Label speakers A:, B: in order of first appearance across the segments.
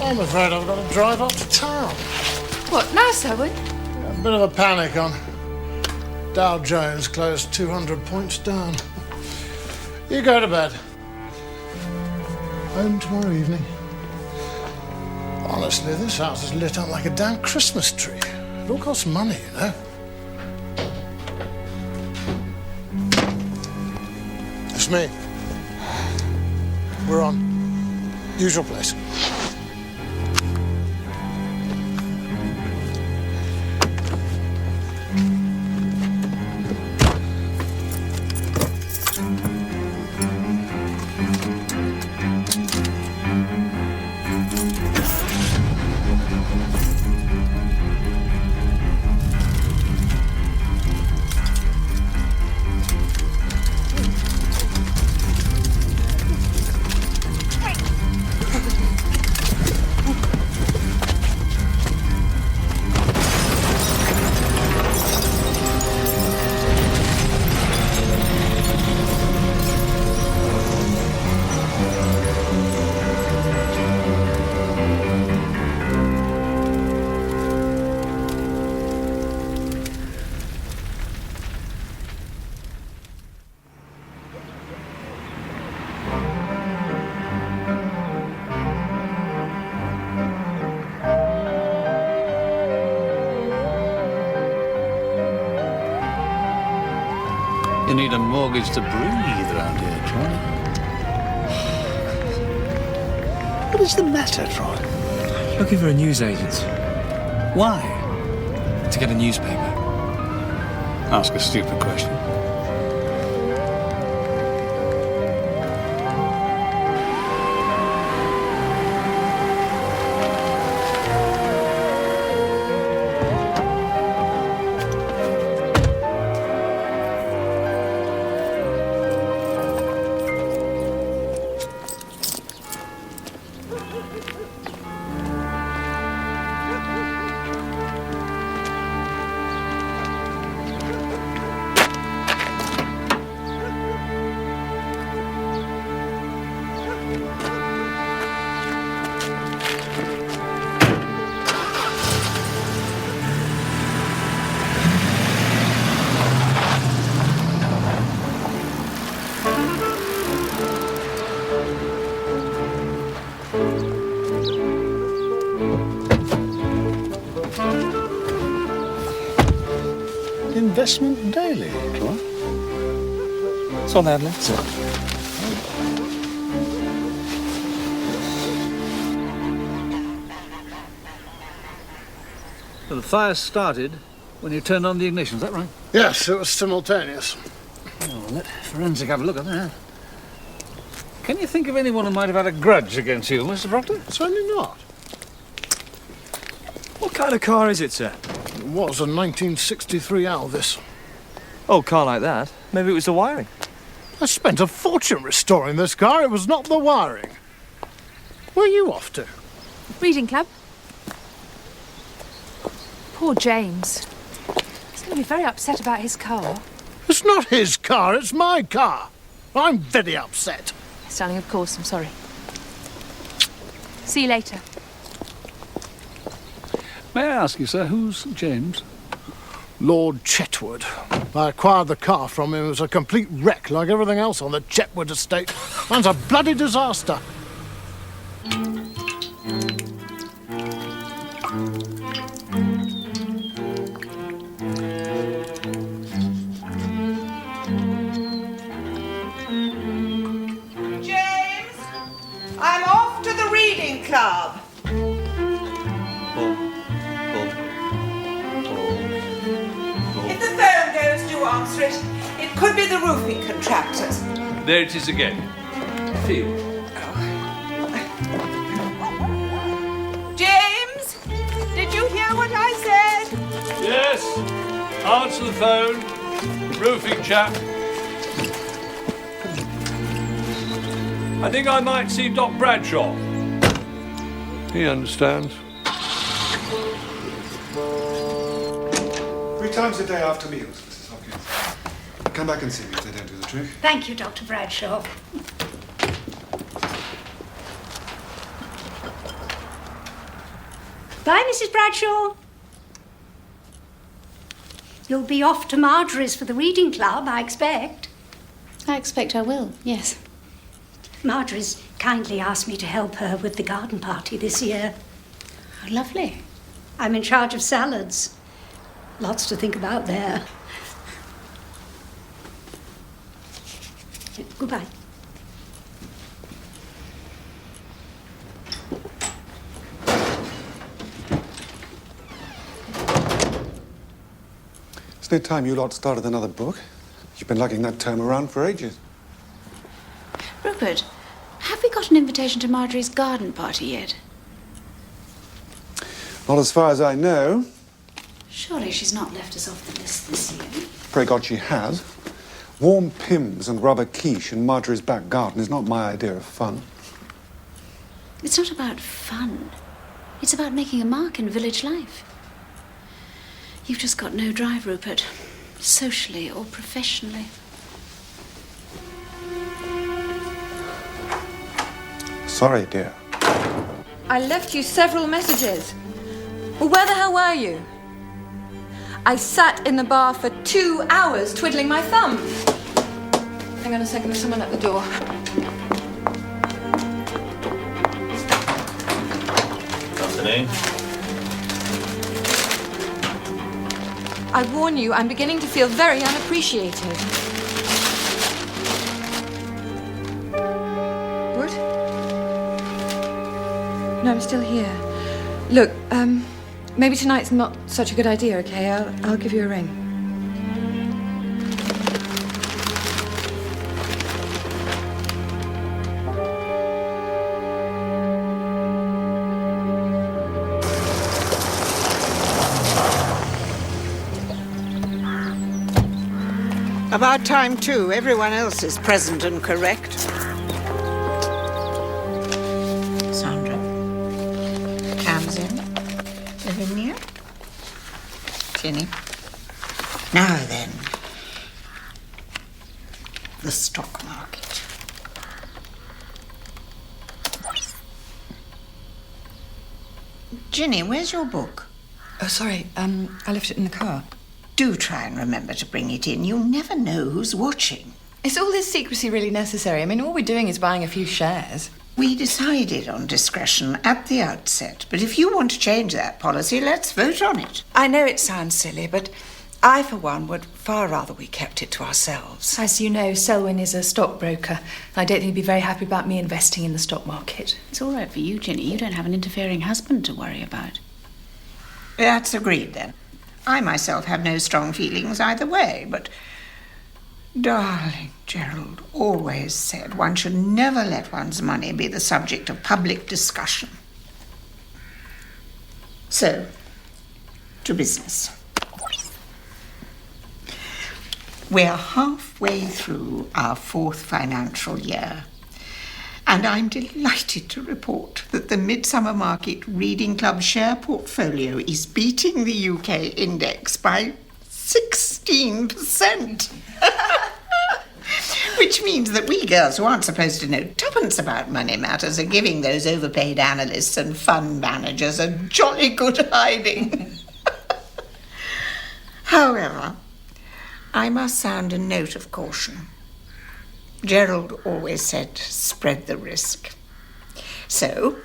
A: I'm afraid I've got to drive up to town.
B: What, now, Selwyn?
A: A bit of a panic on Dow Jones closed 200 points down. You go to bed. Home tomorrow evening. Honestly, this house is lit up like a damn Christmas tree. It all costs money, you know. It's me. We're on. Usual place.
C: You need a mortgage to breathe around here, Troy. What is the matter, Troy?
D: Looking for a newsagent.
C: Why?
D: To get a newspaper.
C: Ask a stupid question. Investment Daily, Troy.
D: It's on there, sir.
C: Well, the fire started when you turned on the ignition, is that right?
A: Yes, it was simultaneous.
C: Oh, let forensic have a look at that. Can you think of anyone who might have had a grudge against you, Mr. Proctor?
A: Certainly not.
D: What kind of car is it, sir?
A: It was a 1963 Alvis.
D: Old car like that. Maybe it was the wiring.
A: I spent a fortune restoring this car. It was not the wiring. Where are you off to?
B: Reading club. Poor James. He's going to be very upset about his car.
A: It's not his car, it's my car. I'm very upset.
B: Yes, darling, of course, I'm sorry. See you later.
C: May I ask you, sir, who's James?
A: Lord Chetwood. I acquired the car from him. It was a complete wreck, like everything else on the Chetwood estate. Man's a bloody disaster.
E: James, I'm off to the reading club. If the phone goes, do answer it. It could be the roofing contractors.
C: There it is again. Feel.
E: James, did you hear what I said?
C: Yes. Answer the phone. Roofing chap. I think I might see Doc Bradshaw. He understands.
F: 3 times a day after meals, Mrs. Hopkins. Come back and see me if they don't do the trick.
G: Thank you, Dr. Bradshaw. Bye, Mrs. Bradshaw. You'll be off to Marjorie's for the reading club, I expect.
H: I expect I will, yes.
G: Marjorie's kindly asked me to help her with the garden party this year.
H: Oh, lovely.
G: I'm in charge of salads. Lots to think about there. Goodbye.
F: It's no time you lot started another book. You've been lugging that tome around for ages.
H: Rupert, have we got an invitation to Marjorie's garden party yet?
F: Not as far as I know.
H: Surely she's not left us off the list this year.
F: Pray God she has. Warm Pims and rubber quiche in Marjorie's back garden is not my idea of fun.
H: It's not about fun. It's about making a mark in village life. You've just got no drive, Rupert, socially or professionally.
F: Sorry, dear.
I: I left you several messages. Well, where the hell were you? I sat in the bar for 2 hours twiddling my thumb. Hang on a second, there's someone at the door.
D: Afternoon.
I: I warn you, I'm beginning to feel very unappreciated. What? No, I'm still here. Look, maybe tonight's not such a good idea, okay? I'll give you a ring.
E: About time, too. Everyone else is present and correct. Sandra. Tamsin. Lavinia. Jenny. Now then. The stock market. Jenny, where's your book?
I: Oh, sorry, I left it in the car.
E: Do try and remember to bring it in. You'll never know who's watching.
I: Is all this secrecy really necessary? I mean, all we're doing is buying a few shares.
E: We decided on discretion at the outset, but if you want to change that policy, let's vote on it.
J: I know it sounds silly, but I, for one, would far rather we kept it to ourselves.
B: As you know, Selwyn is a stockbroker. I don't think he'd be very happy about me investing in the stock market.
H: It's all right for you, Ginny. You don't have an interfering husband to worry about.
E: That's agreed, then. I myself have no strong feelings either way, but darling Gerald always said one should never let one's money be the subject of public discussion. So, to business. We're halfway through our 4th financial year, and I'm delighted to report that the Midsomer Market Reading Club share portfolio is beating the UK index by 16%. Which means that we girls who aren't supposed to know tuppence about money matters are giving those overpaid analysts and fund managers a jolly good hiding. However, I must sound a note of caution. Gerald always said, spread the risk. So,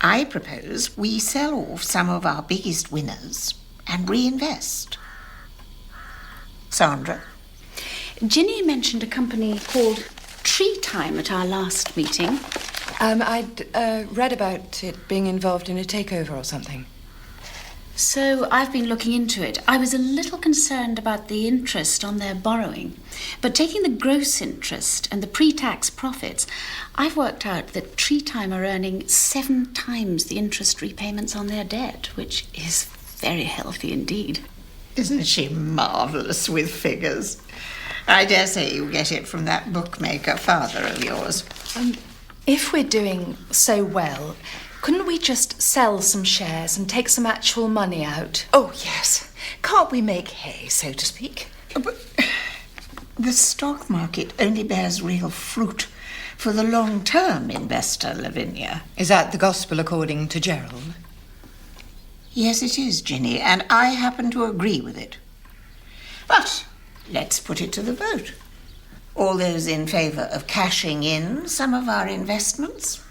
E: I propose we sell off some of our biggest winners and reinvest. Sandra?
H: Ginny mentioned a company called Tree Time at our last meeting.
I: I'd read about it being involved in a takeover or something.
H: So I've been looking into it. I was a little concerned about the interest on their borrowing. But taking the gross interest and the pre-tax profits, I've worked out that Tree Time are earning 7 times the interest repayments on their debt, which is very healthy indeed.
E: Isn't she marvellous with figures? I dare say you get it from that bookmaker father of yours.
B: If we're doing so well, couldn't we just sell some shares and take some actual money out?
J: Oh, yes. Can't we make hay, so to speak?
E: But the stock market only bears real fruit for the long-term investor, Lavinia.
I: Is that the gospel according to Gerald?
E: Yes, it is, Ginny, and I happen to agree with it. But let's put it to the vote. All those in favour of cashing in some of our investments?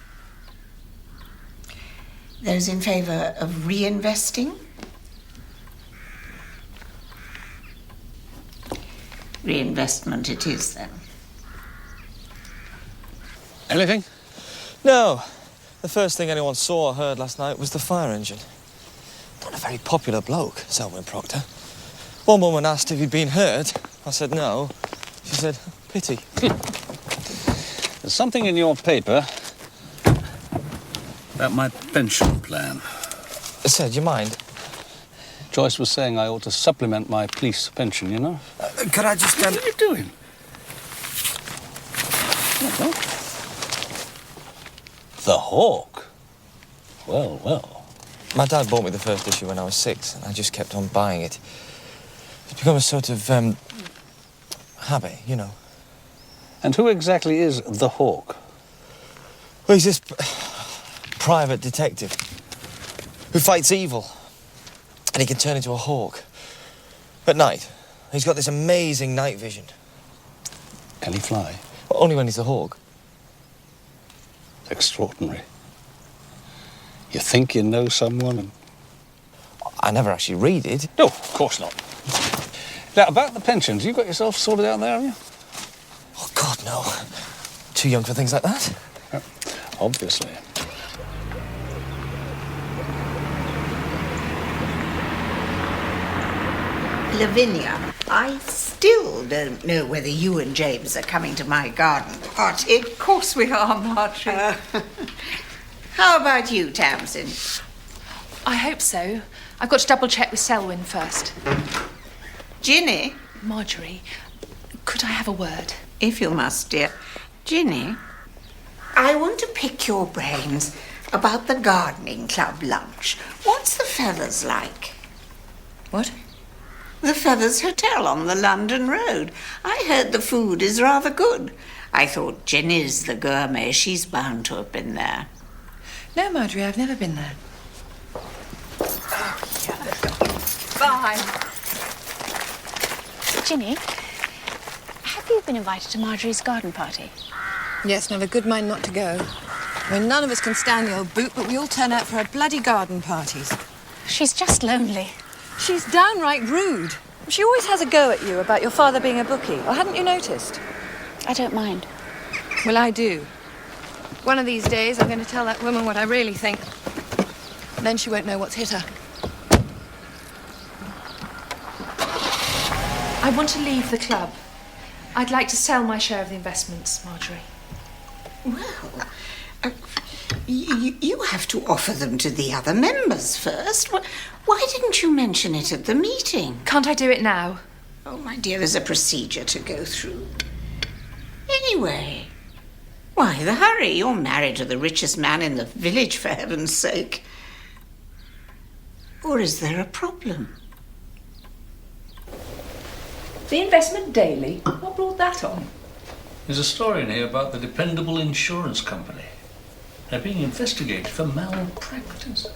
E: Those in favour of reinvesting? Reinvestment it is, then.
C: Anything?
K: No. The first thing anyone saw or heard last night was the fire engine. Not a very popular bloke, Selwyn Proctor. One woman asked if he'd been hurt. I said no. She said, pity.
C: There's something in your paper about my pension plan.
K: Sir, do you mind?
C: Joyce was saying I ought to supplement my police pension, you know?
K: Could I just...
C: What are you doing? Well, The Hawk? Well, well.
K: My dad bought me the first issue when I was 6, and I just kept on buying it. It's become a sort of, habit, you know.
C: And who exactly is The Hawk?
K: Well, he's this private detective who fights evil. And he can turn into a hawk. At night. He's got this amazing night vision.
C: Can he fly?
K: Well, only when he's a hawk.
C: Extraordinary. You think you know someone and...
K: I never actually read it.
C: No, of course not. Now, about the pensions, you got yourself sorted out there, have you?
K: Oh, God, no. Too young for things like that.
C: Obviously.
E: Lavinia, I still don't know whether you and James are coming to my garden party.
I: Of course we are, Marjorie.
E: How about you, Tamsin?
B: I hope so. I've got to double check with Selwyn first.
E: Ginny?
B: Marjorie, could I have a word?
E: If you must, dear. Ginny, I want to pick your brains about the gardening club lunch. What's the Feathers like?
J: What?
E: The Feathers Hotel on the London Road. I heard the food is rather good. I thought Ginny's the gourmet. She's bound to have been there.
J: No, Marjorie, I've never been there.
I: Bye.
H: Ginny, have you been invited to Marjorie's garden party?
J: Yes, and I've a good mind not to go. I mean, none of us can stand the old boot, but we all turn out for her bloody garden parties.
H: She's just lonely.
I: She's downright rude. She always has a go at you about your father being a bookie, or hadn't you noticed?
H: I don't mind.
I: Well, I do. One of these days, I'm going to tell that woman what I really think. And then she won't know what's hit her.
B: I want to leave the club. I'd like to sell my share of the investments, Marjorie.
E: Well, you have to offer them to the other members first. Why didn't you mention it at the meeting?
B: Can't I do it now?
E: Oh, my dear, there's a procedure to go through. Anyway, why the hurry? You're married to the richest man in the village, for heaven's sake. Or is there a problem?
L: The Investment Daily? What brought that on?
D: There's a story in here about the Dependable Insurance Company. They're being investigated for malpractice.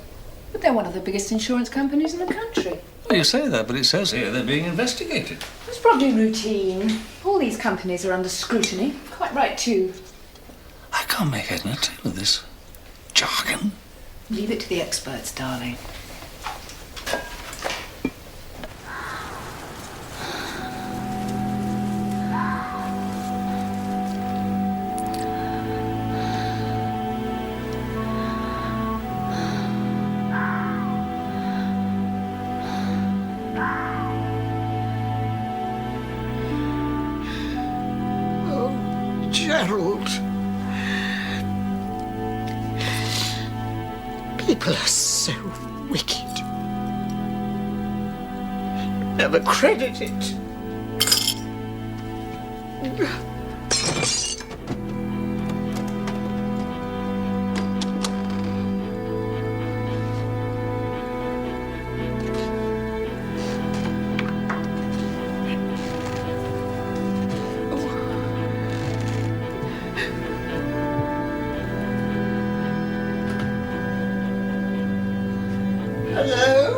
L: But they're one of the biggest insurance companies in the country.
D: Well, you say that, but it says here they're being investigated.
L: It's probably routine. All these companies are under scrutiny. Quite right, too.
D: I can't make head nor tail of this jargon.
L: Leave it to the experts, darling.
E: Gerald. People are so wicked. Never credit it. Hello?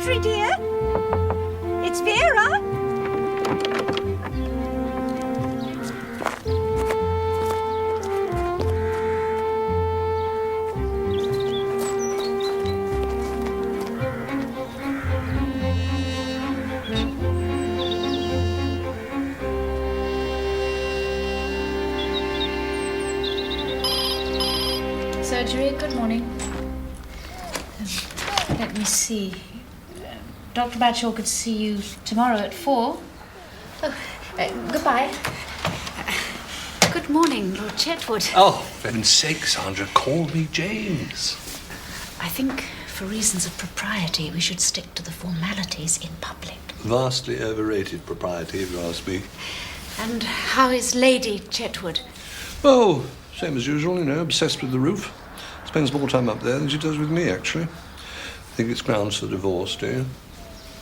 G: Audrey, dear. It's Vera.
H: Surgery, good morning. Let me see. Dr. Bradshaw could see you tomorrow at 4. Oh, goodbye. Good morning, Lord Chetwood.
D: Oh, for heaven's sake, Sandra, call me James.
H: I think, for reasons of propriety, we should stick to the formalities in public.
D: Vastly overrated propriety, if you ask me.
H: And how is Lady Chetwood?
D: Oh, same as usual, you know, obsessed with the roof. Spends more time up there than she does with me, actually. Think it's grounds for divorce, do you?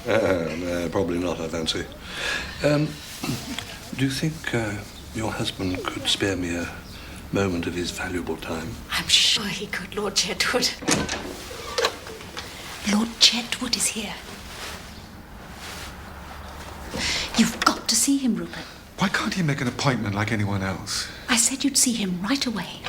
D: No, probably not, I fancy. Do you think your husband could spare me a moment of his valuable time?
H: I'm sure he could, Lord Chetwood. Lord Chetwood is here. You've got to see him, Rupert.
F: Why can't he make an appointment like anyone else?
H: I said you'd see him right away.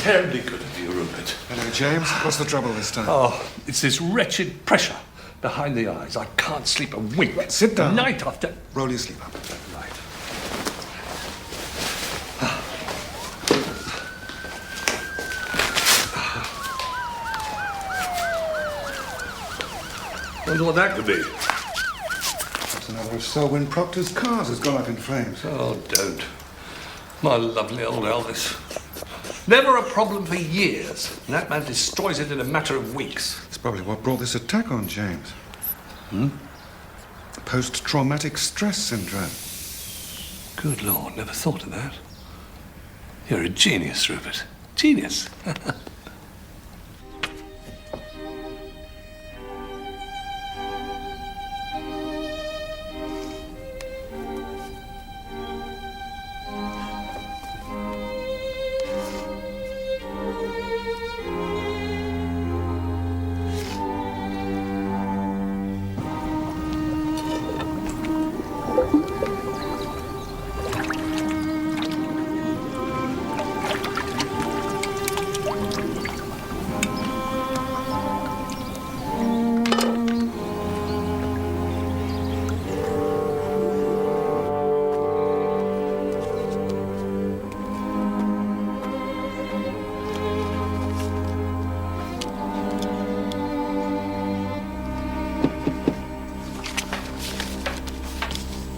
D: Terribly good of you, Rupert.
F: Hello, James. What's the trouble this time?
D: Oh, it's this wretched pressure behind the eyes. I can't sleep a wink.
F: Sit down.
D: Night after...
F: Roll your sleeve up.
D: Right. Wonder what that could be.
F: That's another of Selwyn Proctor's cars has gone up in flames.
D: Oh, don't. My lovely old Elvis. Never a problem for years, and that man destroys it in a matter of weeks.
F: It's probably what brought this attack on James.
D: Hmm?
F: Post-traumatic stress syndrome.
D: Good Lord, never thought of that. You're a genius, Rupert. Genius.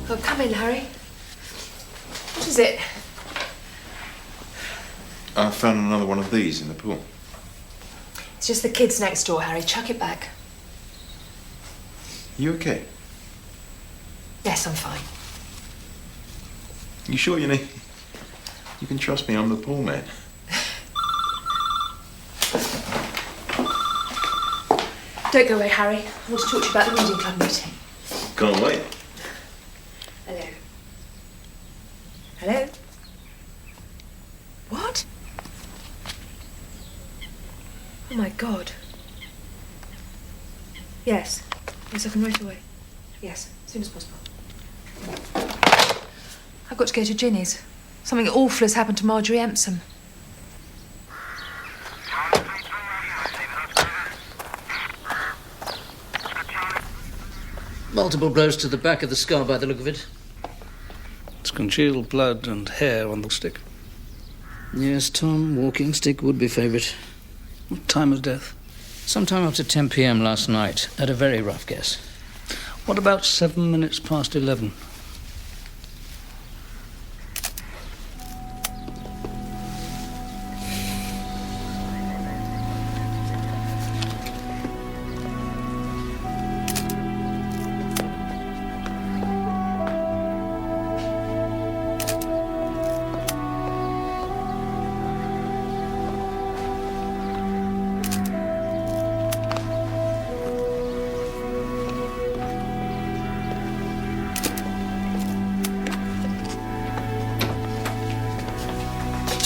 B: Oh, come in, Harry. What is it?
M: I found another one of these in the pool.
B: It's just the kids next door, Harry. Chuck it back.
M: You okay?
B: Yes, I'm fine.
M: You sure, you can trust me, I'm the pool man.
B: Don't go away, Harry. I want to talk to you about the reading club meeting.
M: Can't wait.
B: Hello. Hello? What? Oh, my God. Yes. Yes, I can right away. Yes, as soon as possible. I've got to go to Ginny's. Something awful has happened to Marjorie Empson.
N: Multiple blows to the back of the skull by the look of it.
D: It's congealed blood and hair on the stick.
N: Yes, Tom, walking stick would be favourite.
D: What time of death?
N: Sometime after 10 p.m. last night, at a very rough guess.
D: What about 7 minutes past 11?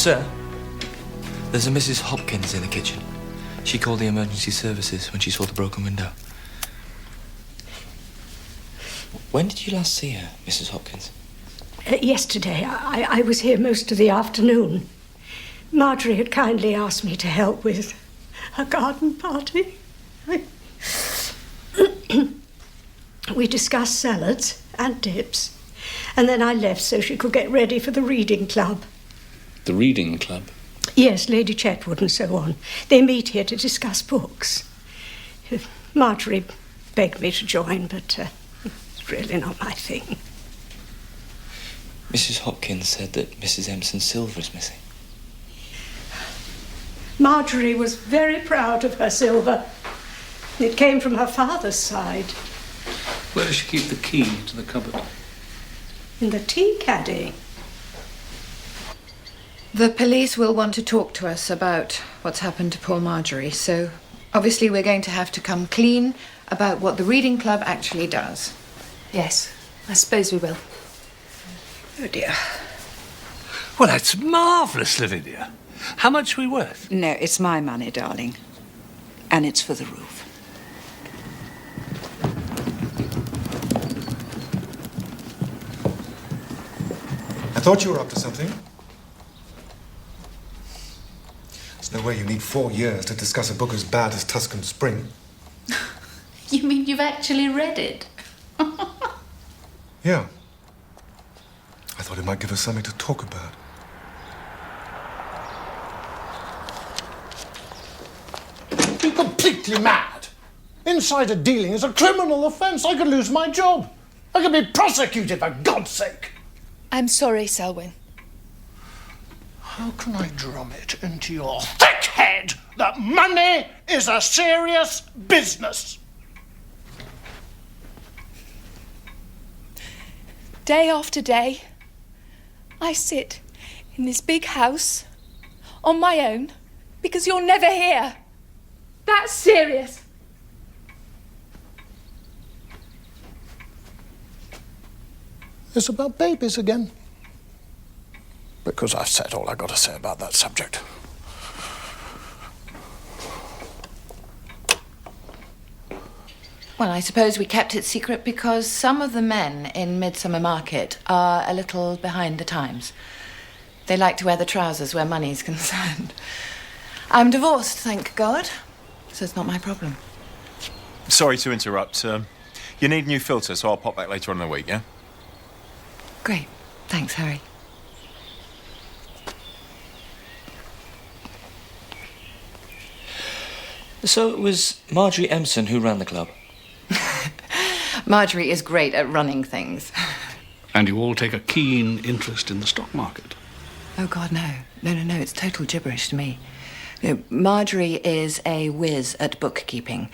K: Sir, there's a Mrs. Hopkins in the kitchen. She called the emergency services when she saw the broken window. When did you last see her, Mrs. Hopkins?
O: Yesterday. I was here most of the afternoon. Marjorie had kindly asked me to help with a garden party. We discussed salads and dips, and then I left so she could get ready for the reading club.
N: The reading club?
O: Yes, Lady Chetwood and so on. They meet here to discuss books. Marjorie begged me to join, but it's really not my thing.
K: Mrs. Hopkins said that Mrs. Empson's silver is missing.
O: Marjorie was very proud of her silver. It came from her father's side.
C: Where does she keep the key to the cupboard?
O: In the tea caddy.
J: The police will want to talk to us about what's happened to poor Marjorie, so obviously we're going to have to come clean about what the reading club actually does.
B: Yes, I suppose we will.
J: Oh dear.
C: Well, that's marvellous, Lavinia. How much are we worth?
E: No, it's my money, darling. And it's for the roof.
F: I thought you were up to something. There's no way you need 4 years to discuss a book as bad as Tuscan Spring.
H: You mean you've actually read it?
F: Yeah. I thought it might give us something to talk about.
A: You're completely mad. Insider dealing is a criminal offence. I could lose my job. I could be prosecuted, for God's sake.
B: I'm sorry, Selwyn.
A: How can I drum it into your thick head that money is a serious business?
B: Day after day, I sit in this big house on my own because you're never here. That's serious.
A: It's about babies again. Because I've said all I've got to say about that subject.
P: Well, I suppose we kept it secret because some of the men in Midsomer Market are a little behind the times. They like to wear the trousers where money's concerned. I'm divorced, thank God, so it's not my problem.
M: Sorry to interrupt. You need a new filter, so I'll pop back later on in the week, yeah?
P: Great. Thanks, Harry.
K: So it was Marjorie Empson who ran the club?
P: Marjorie is great at running things.
C: And you all take a keen interest in the stock market?
P: Oh, God, no. No, it's total gibberish to me. You know, Marjorie is a whiz at bookkeeping.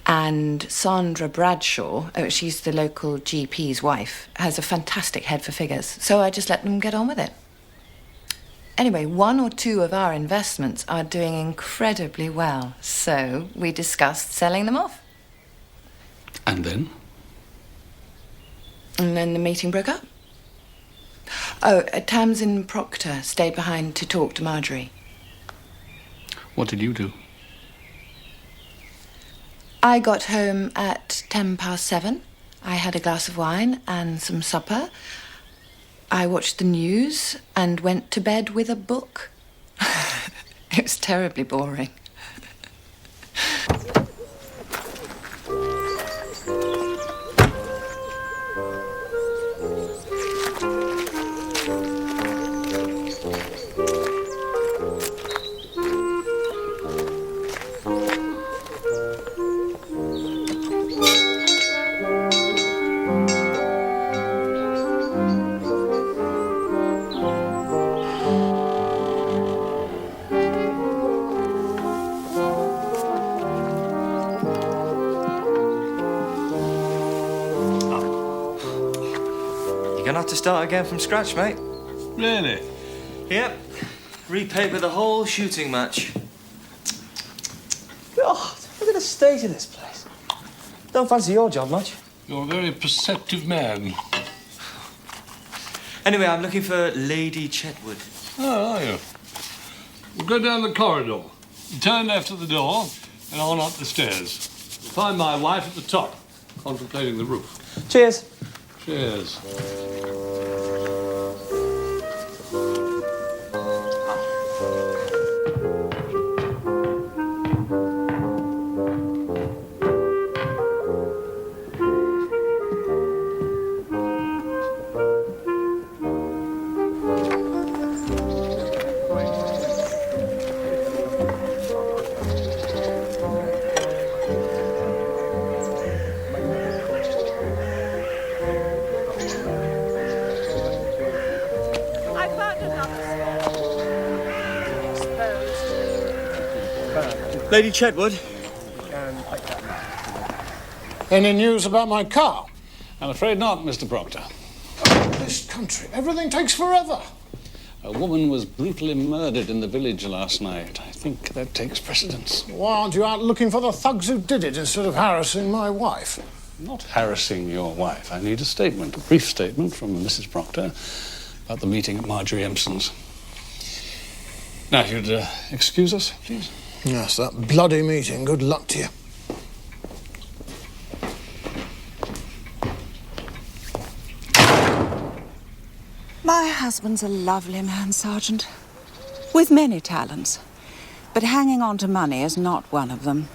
P: And Sandra Bradshaw, she's the local GP's wife, has a fantastic head for figures. So I just let them get on with it. Anyway, 1 or 2 of our investments are doing incredibly well. So we discussed selling them off.
C: And then?
P: And then the meeting broke up. Oh, Tamsin Proctor stayed behind to talk to Marjorie.
C: What did you do?
P: I got home at 7:10. I had a glass of wine and some supper. I watched the news and went to bed with a book. It was terribly boring.
K: You're gonna have to start again from scratch, mate.
C: Really?
K: Yep. Repaper the whole shooting match. Oh, look at the state of this place. Don't fancy your job much.
C: You're a very perceptive man.
K: Anyway, I'm looking for Lady Chetwood.
C: Oh, are you?
Q: We'll go down the corridor. Turn left at the door and on up the stairs. You'll find my wife at the top, contemplating the roof.
K: Cheers.
Q: Cheers.
K: Lady Chetwood.
A: Any news about my car?
Q: I'm afraid not, Mr. Proctor.
A: This country, everything takes forever.
Q: A woman was brutally murdered in the village last night. I think that takes precedence.
A: Why aren't you out looking for the thugs who did it instead of harassing my wife?
Q: Not harassing your wife. I need a statement, a brief statement from Mrs. Proctor about the meeting at Marjorie Empson's. Now, if you'd excuse us, please.
A: Yes, that bloody meeting. Good luck to you.
R: My husband's a lovely man, Sergeant, with many talents. But hanging on to money is not one of them.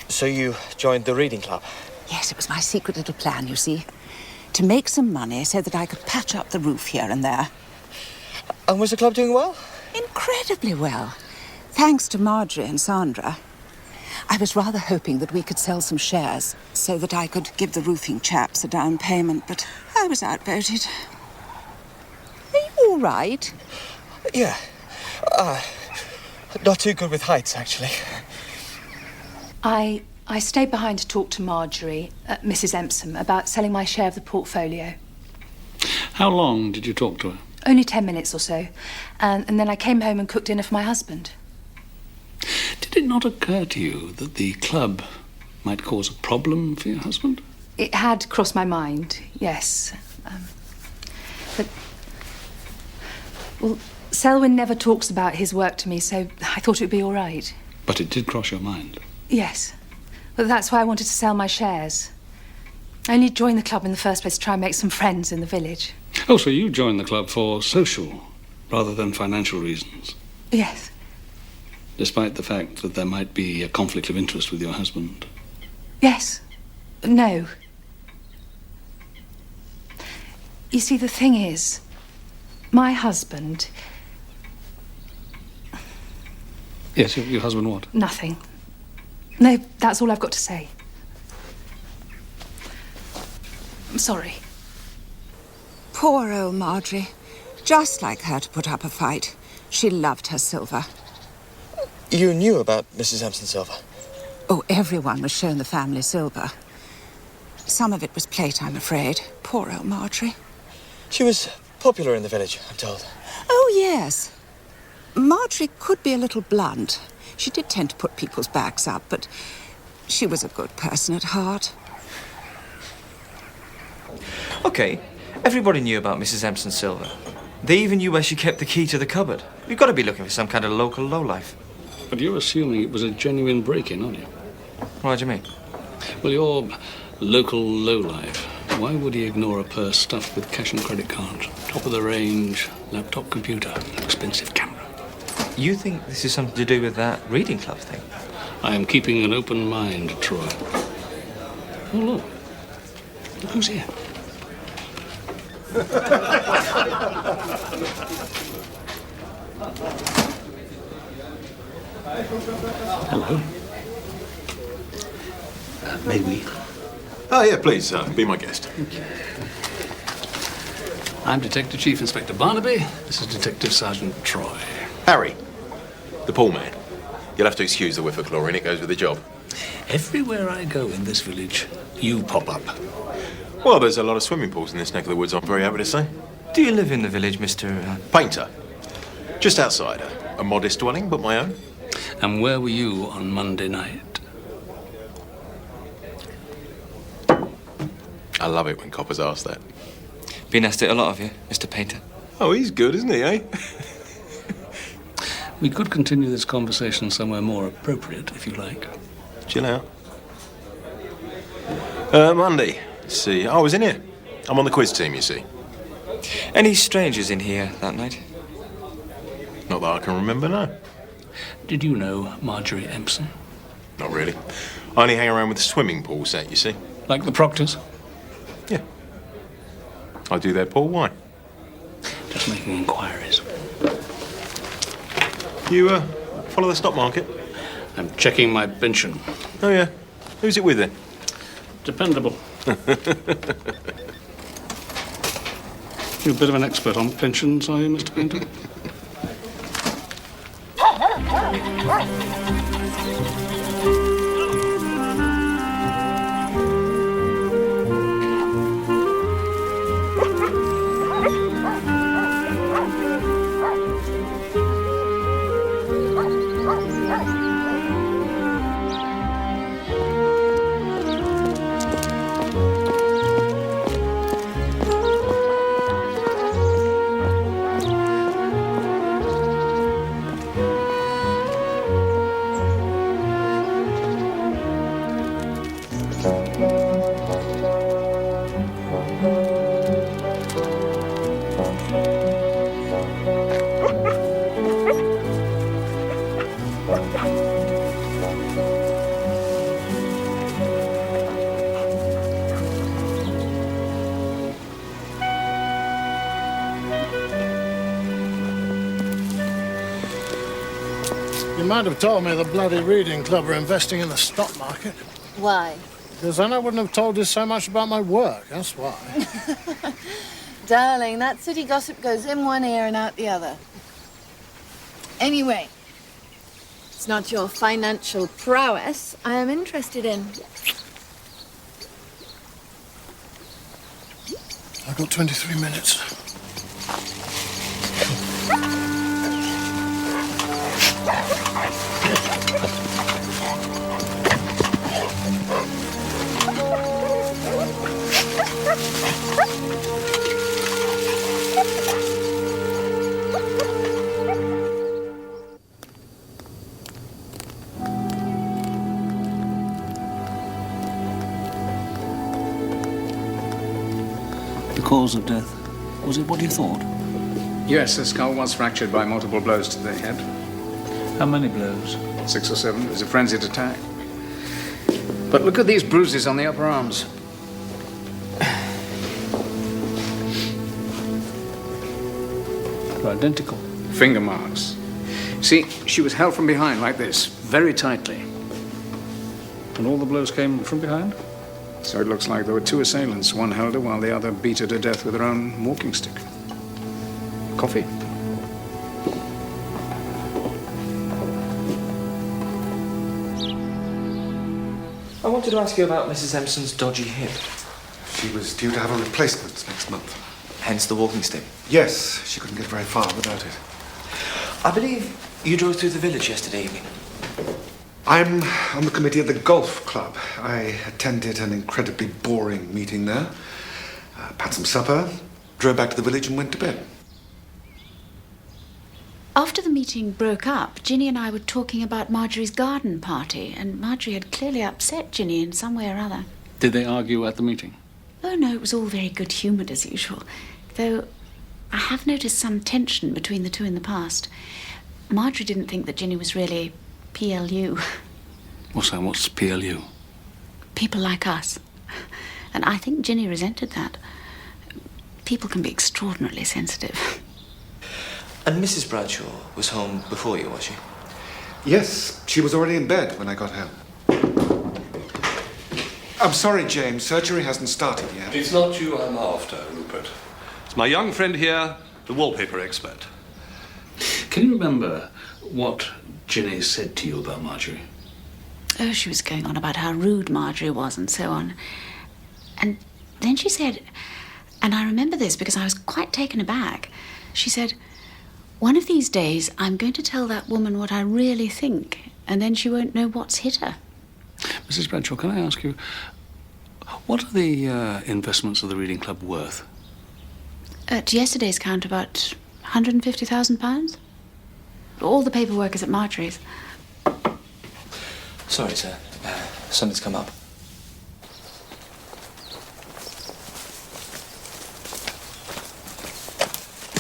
K: So you joined the reading club?
R: Yes, it was my secret little plan, you see. To make some money so that I could patch up the roof here and there.
K: And was the club doing well?
R: Incredibly well. Thanks to Marjorie and Sandra. I was rather hoping that we could sell some shares so that I could give the roofing chaps a down payment, but I was outvoted. Are you all right?
K: Yeah. Not too good with heights, actually.
B: I stayed behind to talk to Marjorie, Mrs. Empson, about selling my share of the portfolio.
Q: How long did you talk to her?
B: Only 10 minutes or so. And then I came home and cooked dinner for my husband.
Q: Did it not occur to you that the club might cause a problem for your husband?
B: It had crossed my mind, yes. Well, Selwyn never talks about his work to me, so I thought it would be all right.
Q: But it did cross your mind?
B: Yes. But that's why I wanted to sell my shares. I only joined the club in the first place to try and make some friends in the village.
Q: Oh, so you joined the club for social rather than financial reasons?
B: Yes.
Q: Despite the fact that there might be a conflict of interest with your husband?
B: Yes. No. You see, the thing is, my husband...
Q: Yes, your husband what?
B: Nothing. No, that's all I've got to say. I'm sorry.
R: Poor old Marjorie. Just like her to put up a fight. She loved her silver.
K: You knew about Mrs. Empson's silver?
R: Oh, everyone was shown the family silver. Some of it was plate, I'm afraid. Poor old Marjorie.
K: She was popular in the village, I'm told.
R: Oh, yes. Marjorie could be a little blunt. She did tend to put people's backs up, but she was a good person at heart.
K: OK, everybody knew about Mrs. Empson's silver. They even knew where she kept the key to the cupboard. You've got to be looking for some kind of local lowlife.
Q: But you're assuming it was a genuine break-in, aren't you?
K: What do you mean?
Q: Well, your local lowlife. Why would he ignore a purse stuffed with cash and credit cards? Top of the range, laptop computer, expensive camera.
K: You think this is something to do with that reading club thing?
Q: I am keeping an open mind, Troy. Oh, look. Look who's here. Hello. May we?
M: Oh, yeah, please, be my guest.
Q: I'm Detective Chief Inspector Barnaby. This is Detective Sergeant Troy.
M: Harry, the pool man. You'll have to excuse the whiff of chlorine, it goes with the job.
Q: Everywhere I go in this village, you pop up.
M: Well, there's a lot of swimming pools in this neck of the woods, I'm very happy to say.
K: Do you live in the village, Mr.
M: Painter. Just outside. A modest dwelling, but my own.
Q: And where were you on Monday night?
M: I love it when coppers ask that.
K: Been asked it a lot of you, Mr. Painter.
M: Oh, he's good, isn't he, eh?
Q: We could continue this conversation somewhere more appropriate, if you like.
M: Chill out. Monday. Let's see. I was in here. I'm on the quiz team, you see.
K: Any strangers in here that night?
M: Not that I can remember, no.
Q: Did you know Marjorie Empson?
M: Not really. I only hang around with the swimming pool set, you see.
Q: Like the Proctors?
M: Yeah. I do their pool wine.
Q: Just making inquiries.
M: You, follow the stock market?
Q: I'm checking my pension.
M: Oh, yeah. Who's it with then?
Q: Dependable. You're a bit of an expert on pensions, are you, Mr. Painter?
A: You might have told me the bloody reading club are investing in the stock market.
S: Why?
A: Because then I wouldn't have told you so much about my work, that's why.
S: Darling, that city gossip goes in one ear and out the other. Anyway, it's not your financial prowess I am interested in.
A: I've got 23 minutes.
Q: The cause of death, was it what you thought?
C: Yes, the skull was fractured by multiple blows to the head.
Q: How many blows?
C: 6 or 7. It was a frenzied attack. But look at these bruises on the upper arms.
Q: They're identical.
C: Finger marks. See, she was held from behind like this, very tightly.
Q: And all the blows came from behind?
C: So it looks like there were 2 assailants. One held her while the other beat her to death with her own walking stick. Coffee?
K: I wanted to ask you about Mrs. Empson's dodgy hip.
F: She was due to have a replacement next month.
K: Hence the walking stick.
F: Yes, she couldn't get very far without it.
K: I believe you drove through the village yesterday evening.
F: I'm on the committee of the golf club. I attended an incredibly boring meeting there. Had some supper, drove back to the village and went to bed.
H: After the meeting broke up, Ginny and I were talking about Marjorie's garden party, and Marjorie had clearly upset Ginny in some way or other.
Q: Did they argue at the meeting?
H: Oh, no, it was all very good-humoured as usual, though I have noticed some tension between the two in the past. Marjorie didn't think that Ginny was really PLU.
Q: What's that? What's PLU?
H: People like us. And I think Ginny resented that. People can be extraordinarily sensitive.
K: And Mrs. Bradshaw was home before you, was she?
F: Yes, she was already in bed when I got home. I'm sorry, James. Surgery hasn't started yet.
D: It's not you I'm after, Rupert. It's my young friend here, the wallpaper expert.
Q: Can you remember what Ginny said to you about Marjorie?
H: Oh, she was going on about how rude Marjorie was and so on. And then she said, and I remember this because I was quite taken aback, she said, "One of these days I'm going to tell that woman what I really think, and then she won't know what's hit her."
Q: Mrs. Bradshaw, can I ask you, what are the investments of the Reading Club worth?
H: At yesterday's count, about £150,000. All the paperwork is at Marjorie's.
K: Sorry, sir. Something's come up.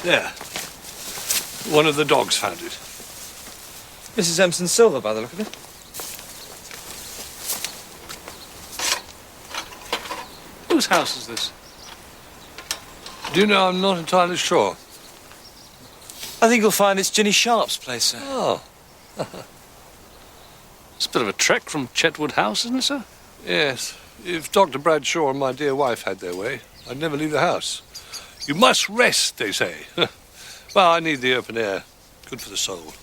D: There. One of the dogs found it.
K: Mrs. Empson's silver, by the look of it.
Q: Whose house is this?
D: Do you know, I'm not entirely sure.
K: I think you'll find it's Ginny Sharp's place, sir.
D: Oh.
Q: It's a bit of a trek from Chetwood House, isn't it, sir?
D: Yes. If Dr. Bradshaw and my dear wife had their way, I'd never leave the house. You must rest, they say. Well, I need the open air. Good for the soul.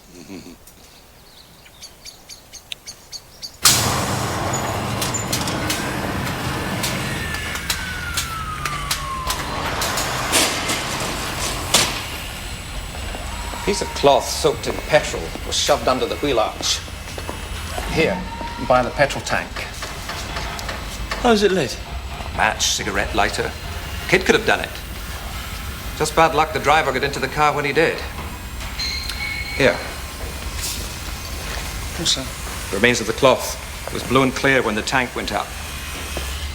T: piece of cloth soaked in petrol was shoved under the wheel arch. Here, by the petrol tank.
K: How's it lit?
T: Match, cigarette lighter. Kid could have done it. Just bad luck the driver got into the car when he did. Here.
Q: What's that?
T: The remains of the cloth. It was blue and clear when the tank went up.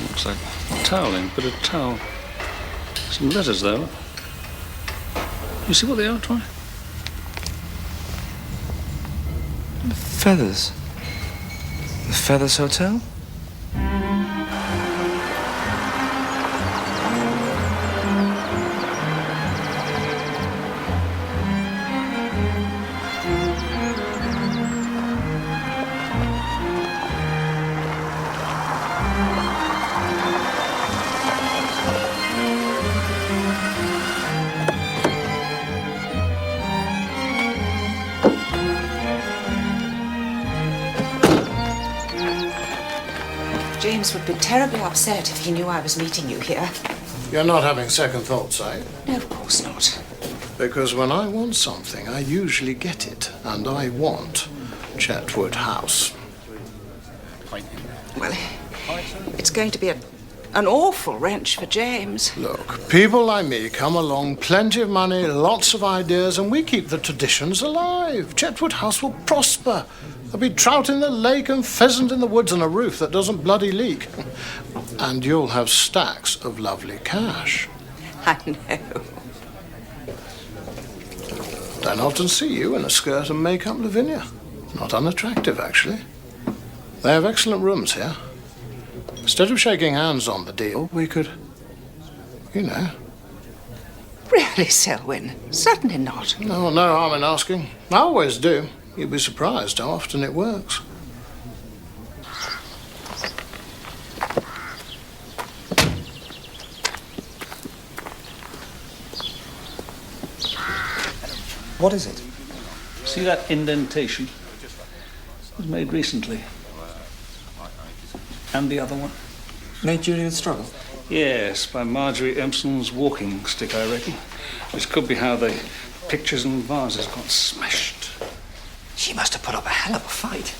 Q: Looks like toweling, bit of towel. Some letters, though. You see what they are, Troy?
K: Feathers. The Feathers Hotel?
R: James would be terribly upset if he knew I was meeting you here.
A: You're not having second thoughts, eh?
R: No, of course not.
A: Because when I want something, I usually get it. And I want Chetwood House.
R: Well, it's going to be an awful wrench for James.
A: Look, people like me come along, plenty of money, lots of ideas, and we keep the traditions alive. Chetwood House will prosper. There'll be trout in the lake and pheasant in the woods and a roof that doesn't bloody leak. And you'll have stacks of lovely cash.
R: I know.
A: Don't often see you in a skirt and makeup, Lavinia. Not unattractive, actually. They have excellent rooms here. Instead of shaking hands on the deal, we could, you know.
R: Really, Selwyn? Certainly not.
A: No harm in asking. I always do. You'd be surprised how often it works.
K: What is it?
Q: See that indentation? It was made recently. And the other one?
K: Made during the struggle?
Q: Yes, by Marjorie Empson's walking stick, I reckon. Which could be how the pictures and vases got smashed.
T: She must have put up a hell of a fight.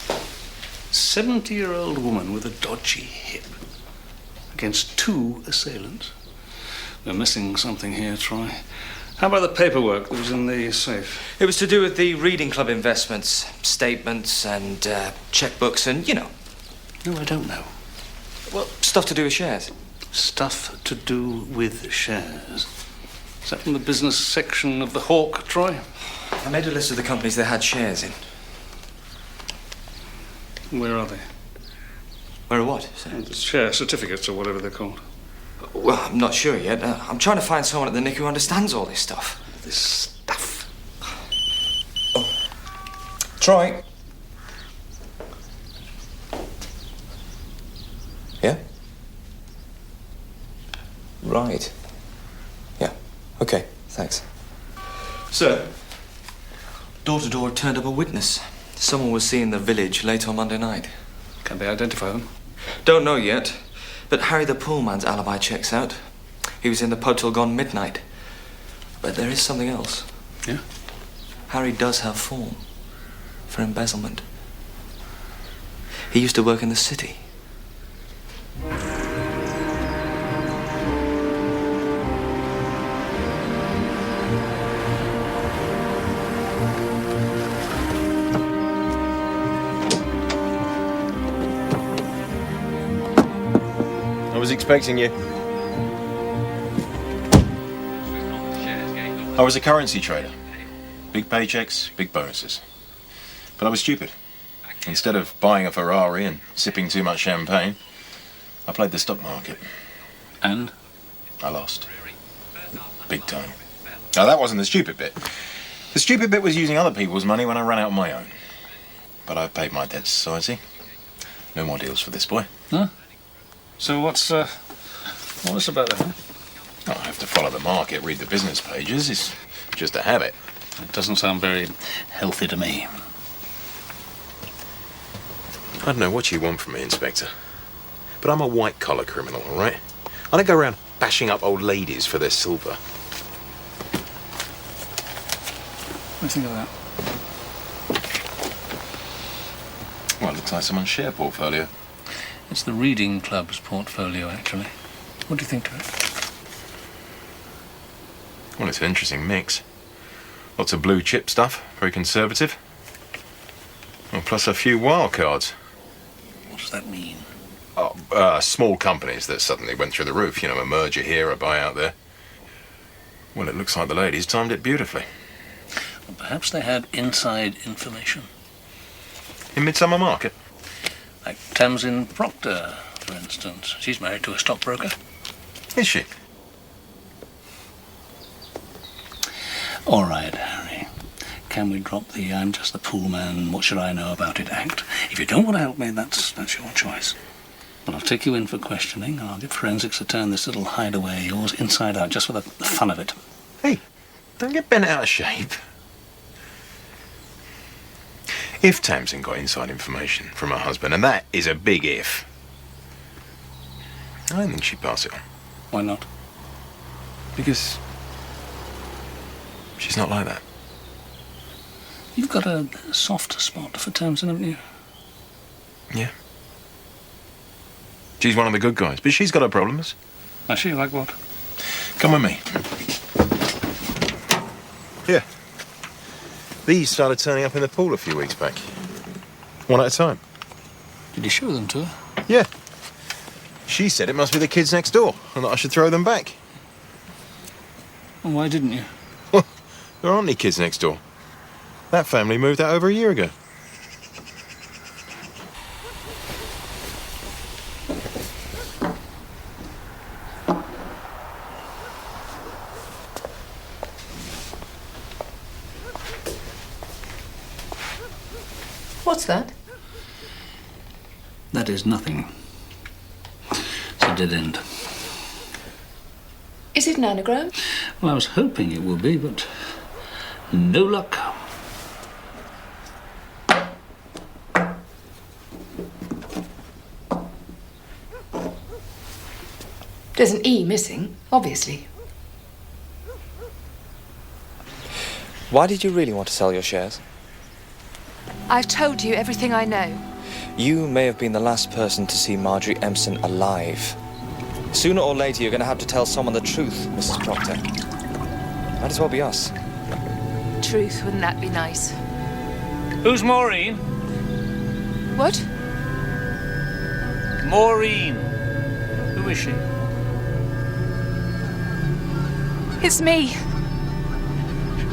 Q: 70-year-old woman with a dodgy hip against 2 assailants. We're missing something here, Troy. How about the paperwork that was in the safe?
K: It was to do with the reading club investments, statements and checkbooks and, you know.
Q: No, I don't know.
K: Well, stuff to do with shares.
Q: Stuff to do with shares. Is that from the business section of the Hawk, Troy?
K: I made a list of the companies they had shares in.
Q: Where are they?
K: Where are what?
Q: The share certificates or whatever they're called.
K: Well, I'm not sure yet. I'm trying to find someone at the Nick who understands all this stuff.
Q: This stuff.
K: Oh. Troy. Yeah? Right. Yeah. Okay, thanks. Sir, door-to-door turned up a witness. Someone was seen in the village late on Monday night.
Q: Can they identify them?
K: Don't know yet, but Harry the Poolman's alibi checks out. He was in the pub till gone midnight. But there is something else.
Q: Yeah?
K: Harry does have form for embezzlement. He used to work in the city.
M: was expecting you. I was a currency trader. Big paychecks, big bonuses. But I was stupid. Instead of buying a Ferrari and sipping too much champagne, I played the stock market.
Q: And?
M: I lost. Big time. Now, that wasn't the stupid bit. The stupid bit was using other people's money when I ran out of my own. But I've paid my debt to society. No more deals for this boy.
Q: Huh? So what's this about then?
M: Oh, I have to follow the market, read the business pages. It's just a habit.
Q: It doesn't sound very healthy to me.
M: I don't know what you want from me, Inspector. But I'm a white-collar criminal, all right? I don't go around bashing up old ladies for their silver.
Q: What do you think of that?
M: Well, it looks like someone's share portfolio.
Q: It's the reading club's portfolio, actually. What do you think to it?
M: Well, it's an interesting mix. Lots of blue chip stuff, very conservative. Well, plus a few wild cards.
Q: What does that mean?
M: Oh, small companies that suddenly went through the roof. You know, a merger here, a buyout there. Well, it looks like the ladies timed it beautifully.
Q: Well, perhaps they had inside information.
M: In Midsomer Market?
Q: Like Tamsin Proctor, for instance. She's married to a stockbroker.
M: Is she?
Q: All right, Harry. Can we drop the I'm just the pool man, what should I know about it act? If you don't want to help me, that's your choice. But I'll take you in for questioning, and I'll give forensics a turn this little hideaway of yours inside out, just for the fun of it.
M: Hey, don't get bent out of shape. If Tamsin got inside information from her husband, and that is a big if, I don't think she'd pass it on.
Q: Why not?
M: Because she's not like that.
Q: You've got a soft spot for Tamsin, haven't you?
M: Yeah. She's one of the good guys, but she's got her problems.
Q: Is she? Like what?
M: Come with me. Here. These started turning up in the pool a few weeks back. One at a time.
Q: Did you show them to her?
M: Yeah. She said it must be the kids next door, and that I should throw them back.
Q: And why didn't you?
M: Well, there aren't any kids next door. That family moved out over a year ago.
J: What's that?
Q: That is nothing. It's a dead end.
B: Is it an anagram?
Q: Well, I was hoping it would be, but no luck.
J: There's an E missing, obviously.
K: Why did you really want to sell your shares?
B: I've told you everything I know.
K: You may have been the last person to see Marjorie Empson alive. Sooner or later, you're going to have to tell someone the truth, Mrs. Proctor. Might as well be us.
B: Truth, wouldn't that be nice?
Q: Who's Maureen?
B: What?
Q: Maureen. Who is she?
B: It's me.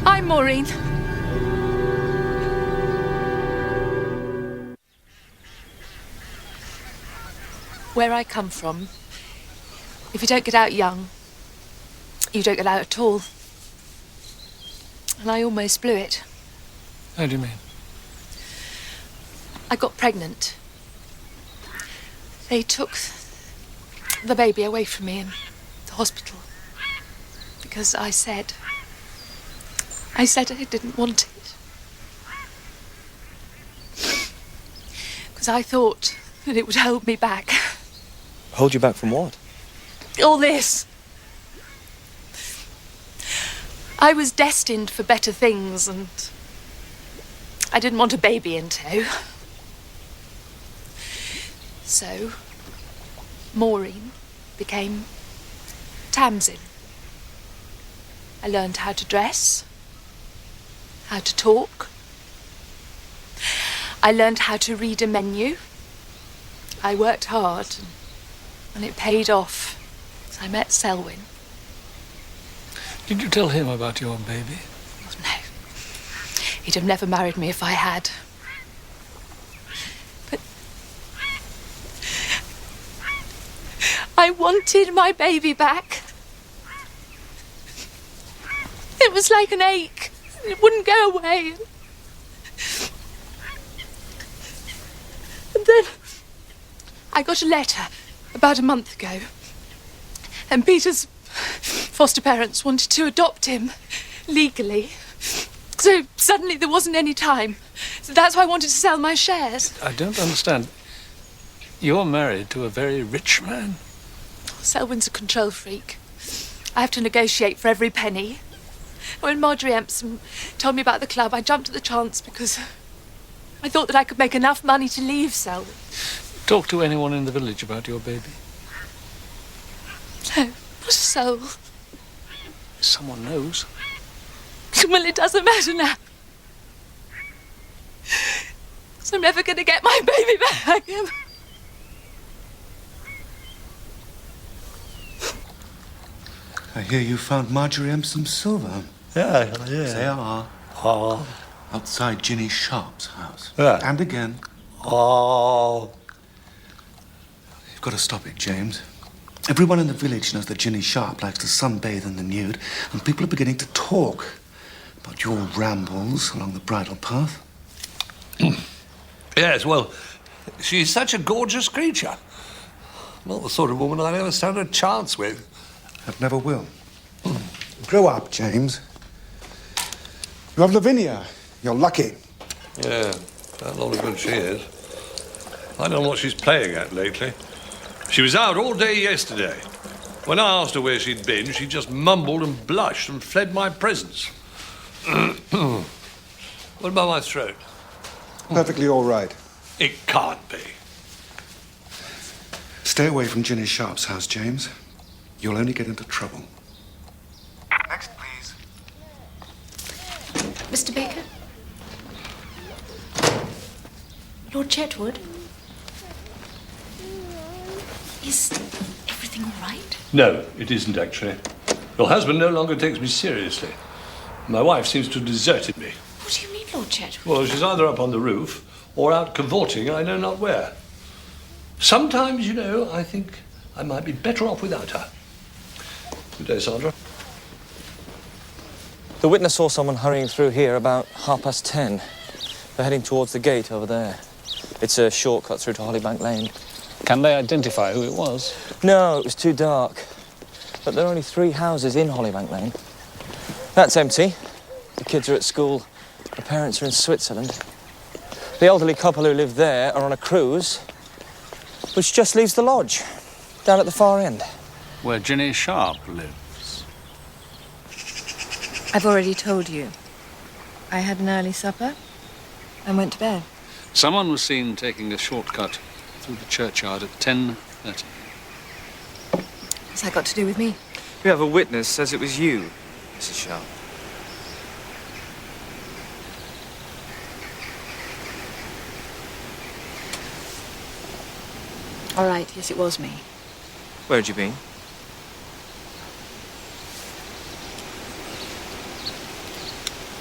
B: I'm Maureen. Where I come from, if you don't get out young, you don't get out at all. And I almost blew it.
Q: How do you mean?
B: I got pregnant. They took the baby away from me in the hospital because I said I didn't want it. Because I thought that it would hold me back.
K: Hold you back from what?
B: All this. I was destined for better things, and I didn't want a baby in tow. So, Maureen became Tamsin. I learned how to dress, how to talk. I learned how to read a menu. I worked hard. And it paid off. So I met Selwyn.
Q: Did you tell him about your baby?
B: Oh, no. He'd have never married me if I had. But I wanted my baby back. It was like an ache. It wouldn't go away. And then I got a letter about a month ago. And Peter's foster parents wanted to adopt him legally. So suddenly there wasn't any time. So that's why I wanted to sell my shares.
Q: I don't understand. You're married to a very rich man.
B: Selwyn's a control freak. I have to negotiate for every penny. When Marjorie Empson told me about the club, I jumped at the chance because I thought that I could make enough money to leave Selwyn.
Q: Talk to anyone in the village about your baby.
B: No, not a soul.
Q: Someone knows.
B: Well, it doesn't matter now. So I'm never going to get my baby back.
F: I hear you found Marjorie Empson's silver.
U: Yeah.
F: They are.
U: Oh.
F: Outside Ginny Sharp's house.
U: Yeah.
F: And again.
U: Oh.
F: You've got to stop it, James. Everyone in the village knows that Ginny Sharp likes to sunbathe in the nude, and people are beginning to talk about your rambles along the bridle path.
D: Yes, well, she's such a gorgeous creature. Not the sort of woman I'd ever stand a chance with.
F: I've never will. Grow up, James. You have Lavinia. You're lucky.
D: Yeah, that lot of good she is. I don't know what she's playing at lately. She was out all day yesterday. When I asked her where she'd been, she just mumbled and blushed and fled my presence. What about my throat?
F: Perfectly all right.
D: It can't be.
F: Stay away from Ginny Sharp's house, James. You'll only get into trouble.
V: Next, please.
H: Mr. Baker? Lord Chetwood? Is everything all right?
D: No, it isn't actually. Your husband no longer takes me seriously. My wife seems to have deserted me.
H: What do you mean, Lord Chetwood?
D: Well, she's either up on the roof or out cavorting, I know not where. Sometimes, you know, I think I might be better off without her. Good day, Sandra.
K: The witness saw someone hurrying through here about 10:30. They're heading towards the gate over there. It's a shortcut through to Hollybank Lane.
Q: Can they identify who it was?
K: No, it was too dark. But there are only 3 houses in Hollybank Lane. That's empty. The kids are at school. The parents are in Switzerland. The elderly couple who live there are on a cruise, which just leaves the lodge, down at the far end.
Q: Where Ginny Sharp lives.
J: I've already told you. I had an early supper and went to bed.
Q: Someone was seen taking a shortcut through the churchyard at 10:30.
J: What's that got to do with me?
K: We have a witness says it was you, Mrs. Sharp.
J: All right, yes, it was me.
K: Where had you been?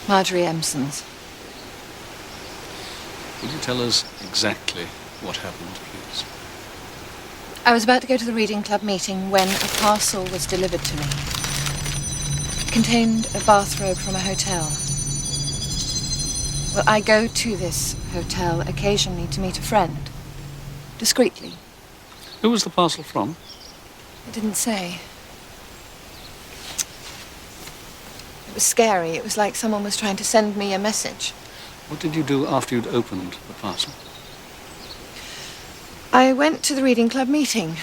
J: Marjorie Empson's.
Q: Would you tell us exactly what happened, please?
J: I was about to go to the reading club meeting when a parcel was delivered to me. It contained a bathrobe from a hotel. Well, I go to this hotel occasionally to meet a friend. Discreetly.
Q: Who was the parcel from?
J: It didn't say. It was scary. It was like someone was trying to send me a message.
Q: What did you do after you'd opened the parcel?
J: I went to the reading club meeting.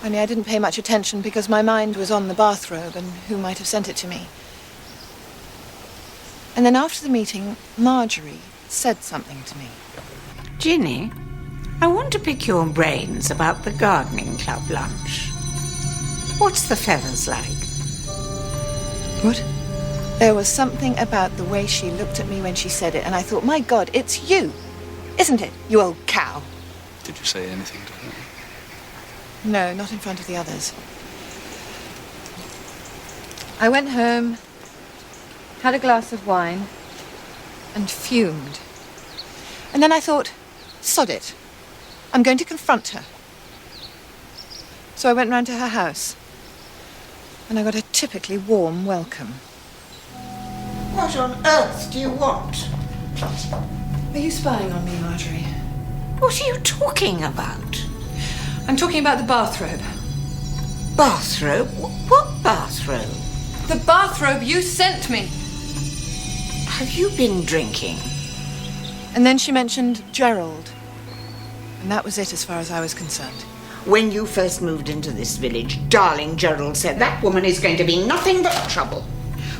J: Only I didn't pay much attention because my mind was on the bathrobe and who might have sent it to me. And then after the meeting, Marjorie said something to me.
E: Ginny, I want to pick your brains about the gardening club lunch. What's the feathers like?
J: What? There was something about the way she looked at me when she said it, and I thought, my God, it's you, isn't it, you old cow?
Q: Did you say anything to her?
J: No, not in front of the others. I went home, had a glass of wine, and fumed. And then I thought, sod it. I'm going to confront her. So I went round to her house. And I got a typically warm welcome.
E: What on earth do you want?
J: Are you spying on me, Marjorie?
E: What are you talking about?
J: I'm talking about the bathrobe.
E: Bathrobe? What bathrobe?
J: The bathrobe you sent me.
E: Have you been drinking?
J: And then she mentioned Gerald. And that was it as far as I was concerned.
E: When you first moved into this village, darling Gerald said that woman is going to be nothing but trouble.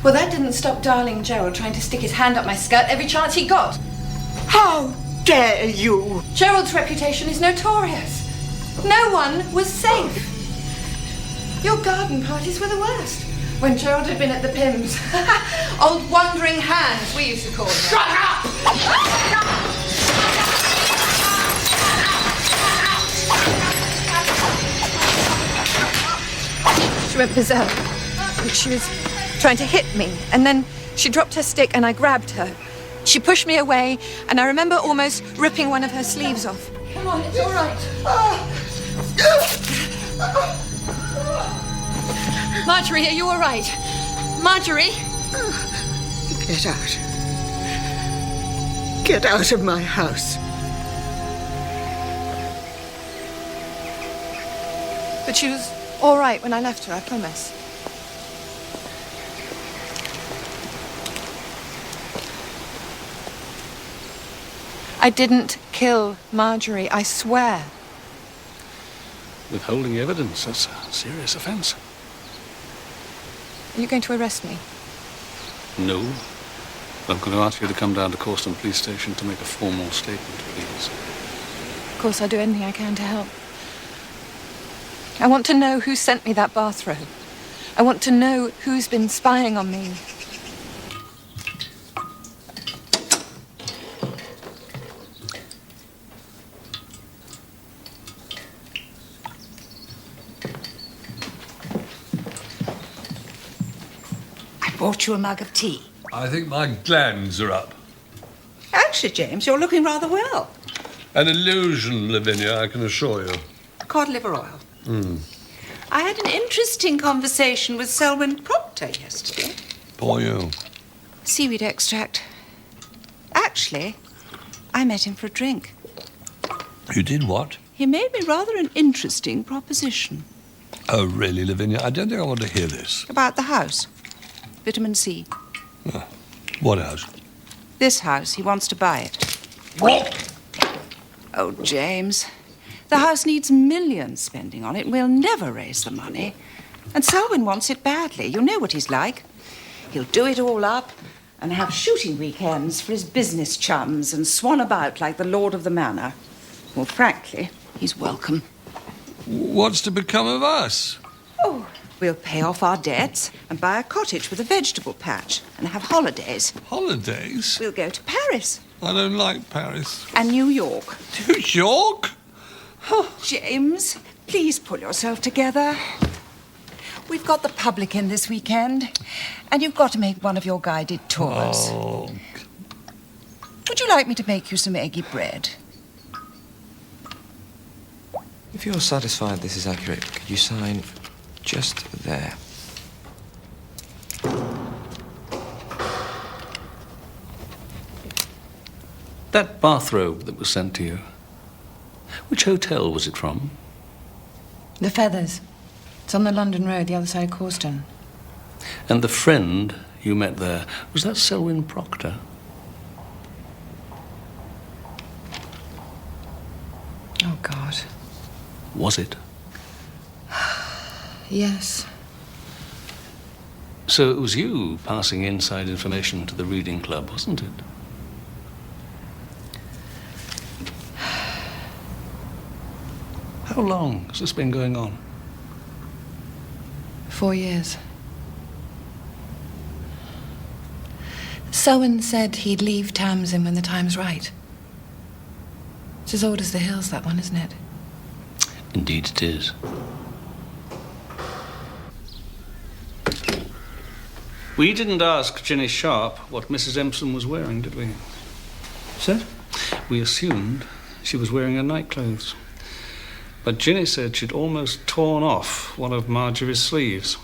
J: Well, that didn't stop darling Gerald trying to stick his hand up my skirt every chance he got.
E: How dare you?
J: Gerald's reputation is notorious. No one was safe. Your garden parties were the worst. When Gerald had been at the Pims. Old wandering hands, we used to call them.
E: Shut up!
J: She went berserk. She was trying to hit me, and then she dropped her stick and I grabbed her. She pushed me away, and I remember almost ripping one of her sleeves off. Come on, it's all right. Marjorie, are you all right? Marjorie?
E: Get out. Get out of my house.
J: But she was all right when I left her, I promise. I didn't kill Marjorie, I swear.
Q: Withholding evidence, that's a serious offence.
J: Are you going to arrest me?
Q: No. I'm going to ask you to come down to Corston Police Station to make a formal statement, please.
J: Of course, I'll do anything I can to help. I want to know who sent me that bathrobe. I want to know who's been spying on me.
R: Brought you a mug of tea.
D: I think my glands are up.
R: Actually, James, you're looking rather well.
D: An illusion, Lavinia, I can assure you.
R: Cod liver oil. I had an interesting conversation with Selwyn Proctor yesterday.
D: Poor you.
R: Seaweed extract. Actually, I met him for a drink.
D: You did what?
R: He made me rather an interesting proposition.
D: Oh, really, Lavinia? I don't think I want to hear this.
R: About the house. Vitamin C.
D: What house?
R: This house. He wants to buy it.
D: What?
R: Oh, James. The house needs millions spending on it. We'll never raise the money. And Selwyn wants it badly. You know what he's like. He'll do it all up and have shooting weekends for his business chums and swan about like the lord of the manor. Well, frankly, he's welcome.
D: What's to become of us?
R: Oh, we'll pay off our debts and buy a cottage with a vegetable patch and have holidays.
D: Holidays?
R: We'll go to Paris.
D: I don't like Paris.
R: And New York.
D: New York?
R: James, please pull yourself together. We've got the public in this weekend, and you've got to make one of your guided tours.
D: Oh.
R: Would you like me to make you some eggy bread?
T: If you're satisfied this is accurate, could you sign just there?
Q: That bathrobe that was sent to you, which hotel was it from?
J: The Feathers. It's on the London Road, the other side of Corston.
Q: And the friend you met there, was that Selwyn Proctor?
J: Oh, God.
Q: Was it?
J: Yes.
Q: So it was you passing inside information to the reading club, wasn't it? How long has this been going on?
J: 4 years. Selwyn said he'd leave Tamsin when the time's right. It's as old as the hills, that one, isn't it?
Q: Indeed it is. We didn't ask Ginny Sharp what Mrs. Empson was wearing, did we?
K: Sir?
Q: We assumed she was wearing her nightclothes. But Ginny said she'd almost torn off one of Marjorie's sleeves.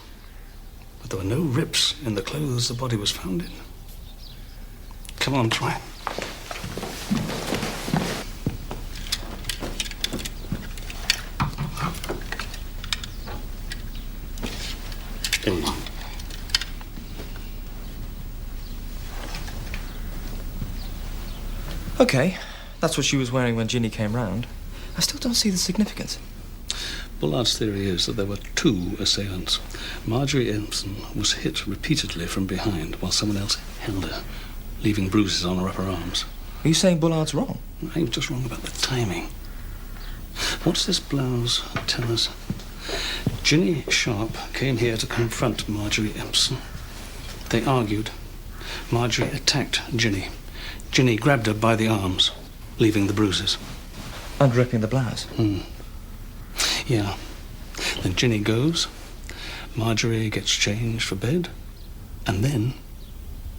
Q: But there were no rips in the clothes the body was found in. Come on, Troy.
K: OK, that's what she was wearing when Ginny came round. I still don't see the significance.
Q: Bullard's theory is that there were two assailants. Marjorie Empson was hit repeatedly from behind while someone else held her, leaving bruises on her upper arms.
K: Are you saying Bullard's wrong?
Q: I'm just wrong about the timing. What's this blouse tell us? Ginny Sharp came here to confront Marjorie Empson. They argued. Marjorie attacked Ginny. Ginny grabbed her by the arms, leaving the bruises.
K: And ripping the blouse?
Q: Yeah. Then Ginny goes, Marjorie gets changed for bed, and then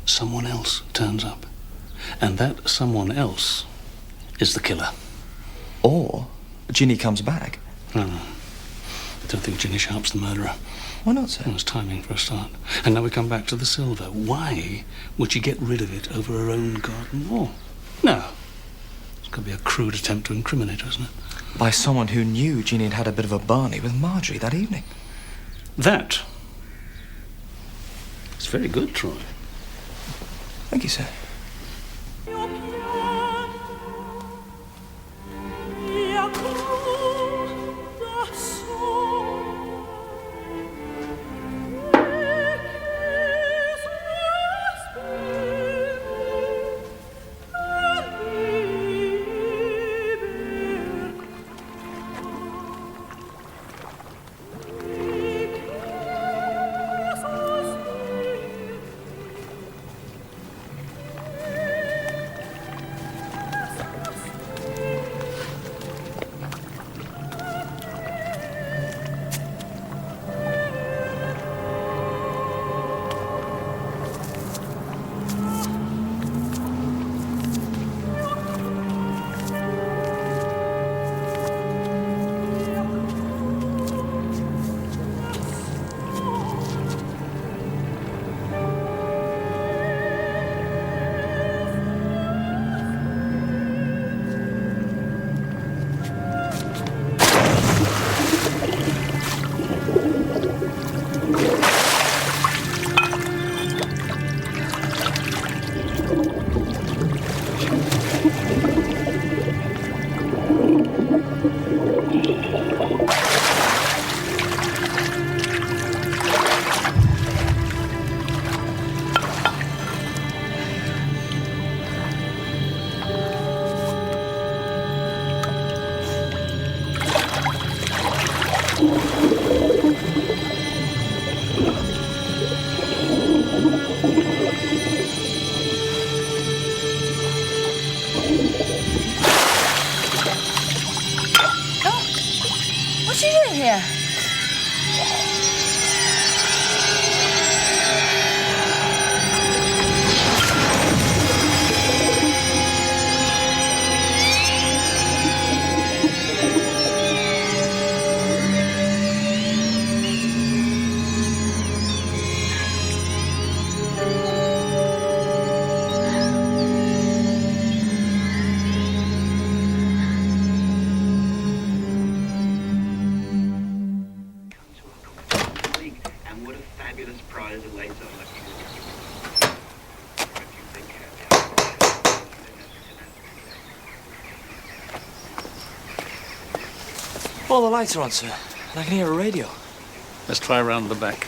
Q: someone else turns up. And that someone else is the killer.
K: Or Ginny comes back.
Q: No. Don't think Ginny Sharp's the murderer.
K: Why not, sir?
Q: It was timing for a start. And now we come back to the silver. Why would she get rid of it over her own garden wall? No. It's going to be a crude attempt to incriminate her, isn't it?
K: By someone who knew Ginny had had a bit of a barney with Marjorie that evening.
Q: That is very good, Troy.
K: Thank you, sir.
J: What's she doing here?
K: All the lights are on, sir, and I can hear a radio.
Q: Let's try round the back.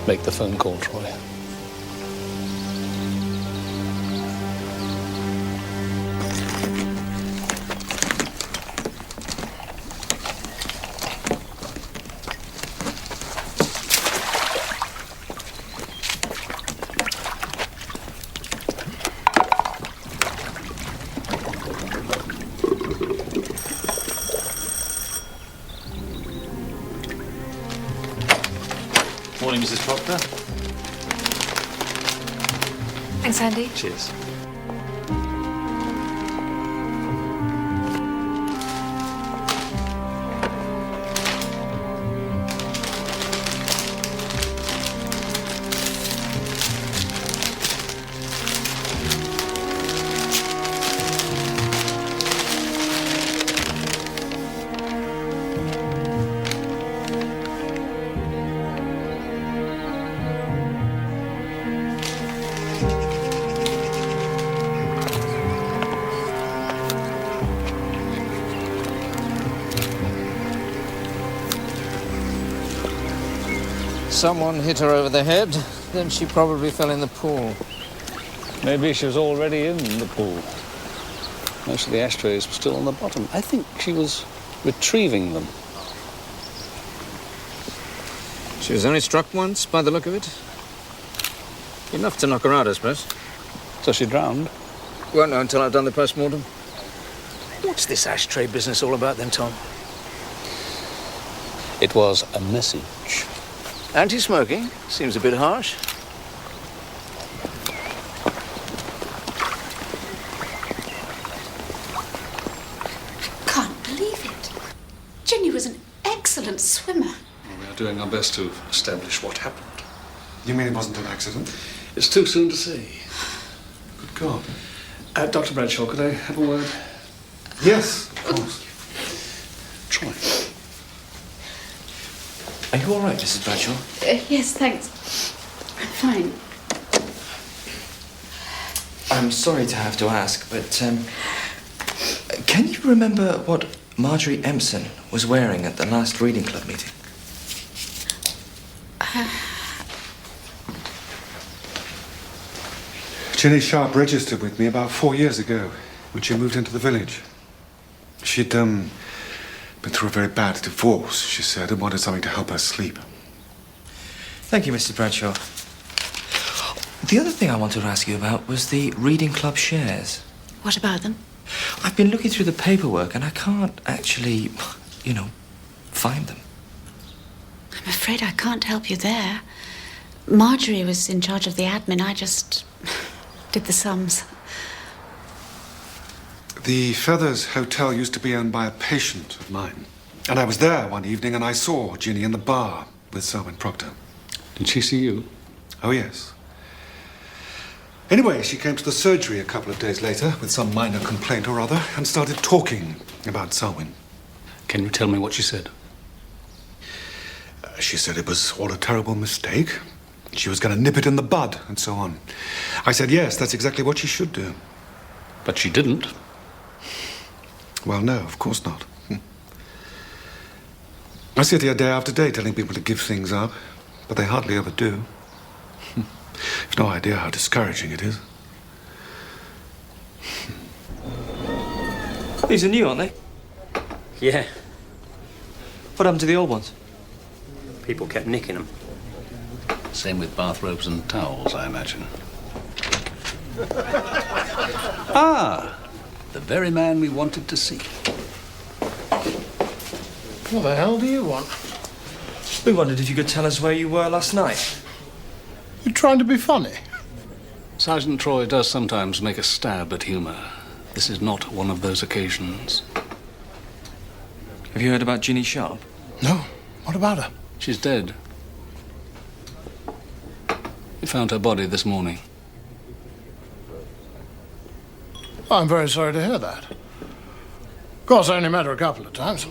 Q: Make the phone call, Troy.
C: Mrs. Proctor.
B: Thanks, Andy.
C: Cheers.
N: Someone hit her over the head, then she probably fell in the pool.
Q: Maybe she was already in the pool. Most of the ashtrays were still on the bottom. I think she was retrieving them.
N: She was only struck once, by the look of it. Enough to knock her out, I suppose.
Q: So she drowned?
N: Won't know until I've done the post-mortem. What's this ashtray business all about then, Tom?
Q: It was a message.
N: Anti-smoking? Seems a bit harsh.
H: Can't believe it. Ginny was an excellent swimmer.
Q: Well, we are doing our best to establish what happened.
F: You mean it wasn't an accident?
Q: It's too soon to say.
F: Good God.
Q: Dr. Bradshaw, could I have a word?
F: Yes, of course.
Q: Troy.
I: Are you all right, Mrs. Bradshaw?
H: Yes, thanks. I'm fine.
I: I'm sorry to have to ask, but can you remember what Marjorie Empson was wearing at the last reading club meeting?
F: Ginny Sharp registered with me about 4 years ago when she moved into the village. She'd been through a very bad divorce, she said, and wanted something to help her sleep.
I: Thank you, Mr. Bradshaw. The other thing I wanted to ask you about was the reading club shares.
H: What about them?
I: I've been looking through the paperwork and I can't actually, find them.
H: I'm afraid I can't help you there. Marjorie was in charge of the admin. I just did the sums.
F: The Feathers Hotel used to be owned by a patient of mine. And I was there one evening and I saw Ginny in the bar with Selwyn Proctor.
Q: Did she see you?
F: Oh, yes. Anyway, she came to the surgery a couple of days later with some minor complaint or other and started talking about Selwyn.
Q: Can you tell me what she said?
F: She said it was all a terrible mistake. She was going to nip it in the bud and so on. I said, yes, that's exactly what she should do.
Q: But she didn't.
F: Well, no, of course not. I sit here day after day telling people to give things up, but they hardly ever do. You've no idea how discouraging it is.
I: These are new, aren't they?
L: Yeah.
I: What happened to the old ones?
L: People kept nicking them.
Q: Same with bathrobes and towels, I imagine. Ah! The very man we wanted to see.
A: What the hell do you want?
I: We wondered if you could tell us where you were last night.
A: You trying to be funny?
Q: Sergeant Troy does sometimes make a stab at humour. This is not one of those occasions.
I: Have you heard about Ginny Sharp?
A: No. What about her?
Q: She's dead. We found her body this morning.
A: I'm very sorry to hear that. Of course, I only met her a couple of times.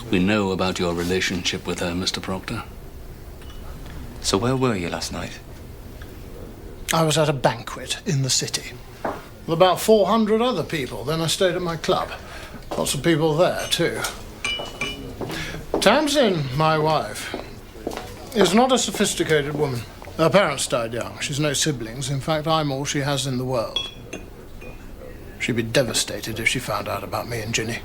Q: We know about your relationship with her, Mr. Proctor.
I: So where were you last night?
A: I was at a banquet in the city with about 400 other people. Then I stayed at my club. Lots of people there, too. Tamsin, my wife, is not a sophisticated woman. Her parents died young. She's no siblings. In fact, I'm all she has in the world. She'd be devastated if she found out about me and Ginny.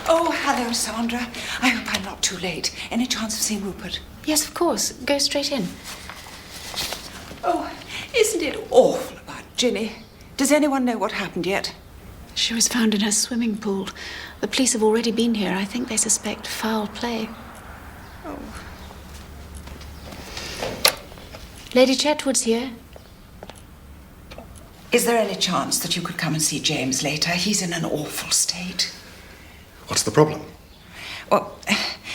R: Oh, hello, Sandra. I hope I'm not too late. Any chance of seeing Rupert?
H: Yes, of course. Go straight in.
R: Oh, isn't it awful about Ginny? Does anyone know what happened yet?
H: She was found in her swimming pool. The police have already been here. I think they suspect foul play. Oh. Lady Chetwood's here.
E: Is there any chance that you could come and see James later? He's in an awful state.
F: What's the problem?
E: Well,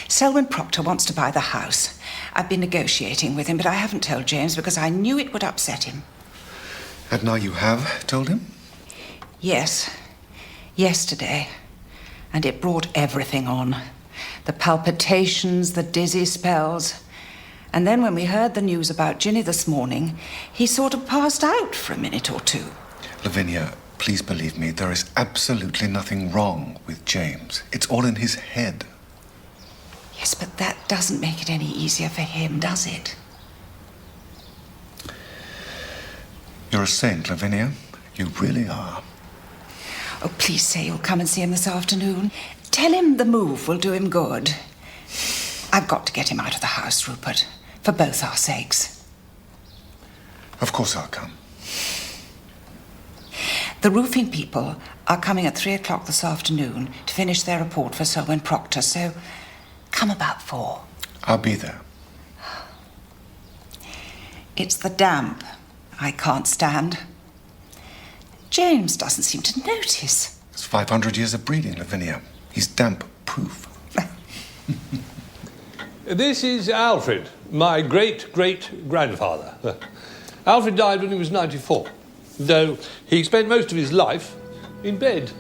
E: Selwyn Proctor wants to buy the house. I've been negotiating with him, but I haven't told James because I knew it would upset him.
F: And now you have told him?
E: Yes. Yesterday. And it brought everything on. The palpitations, the dizzy spells. And then when we heard the news about Ginny this morning, he sort of passed out for a minute or two.
F: Lavinia, please believe me, there is absolutely nothing wrong with James. It's all in his head.
E: Yes, but that doesn't make it any easier for him, does it?
F: You're a saint, Lavinia. You really are.
E: Oh, please say you'll come and see him this afternoon. Tell him the move will do him good. I've got to get him out of the house, Rupert, for both our sakes.
F: Of course I'll come.
E: The roofing people are coming at 3 o'clock this afternoon to finish their report for Selwyn Proctor, so come about 4.
F: I'll be there.
E: It's the damp I can't stand. James doesn't seem to notice.
F: It's 500 years of breeding, Lavinia. He's damp-proof.
D: This is Alfred, my great-great-grandfather. Alfred died when he was 94, though he spent most of his life in bed.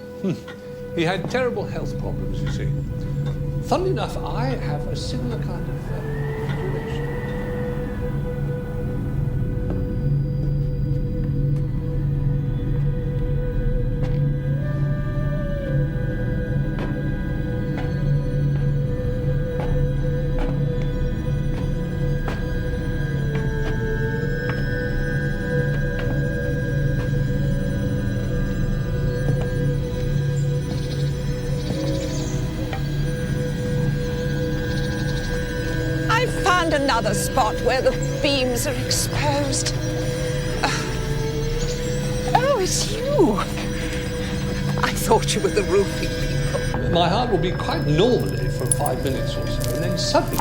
D: He had terrible health problems, you see. Funnily enough, I have a similar kind of relation.
R: Another spot where the beams are exposed. Oh, it's you. I thought you were the roofing people.
D: My heart will be quite normally for 5 minutes or so, and then suddenly...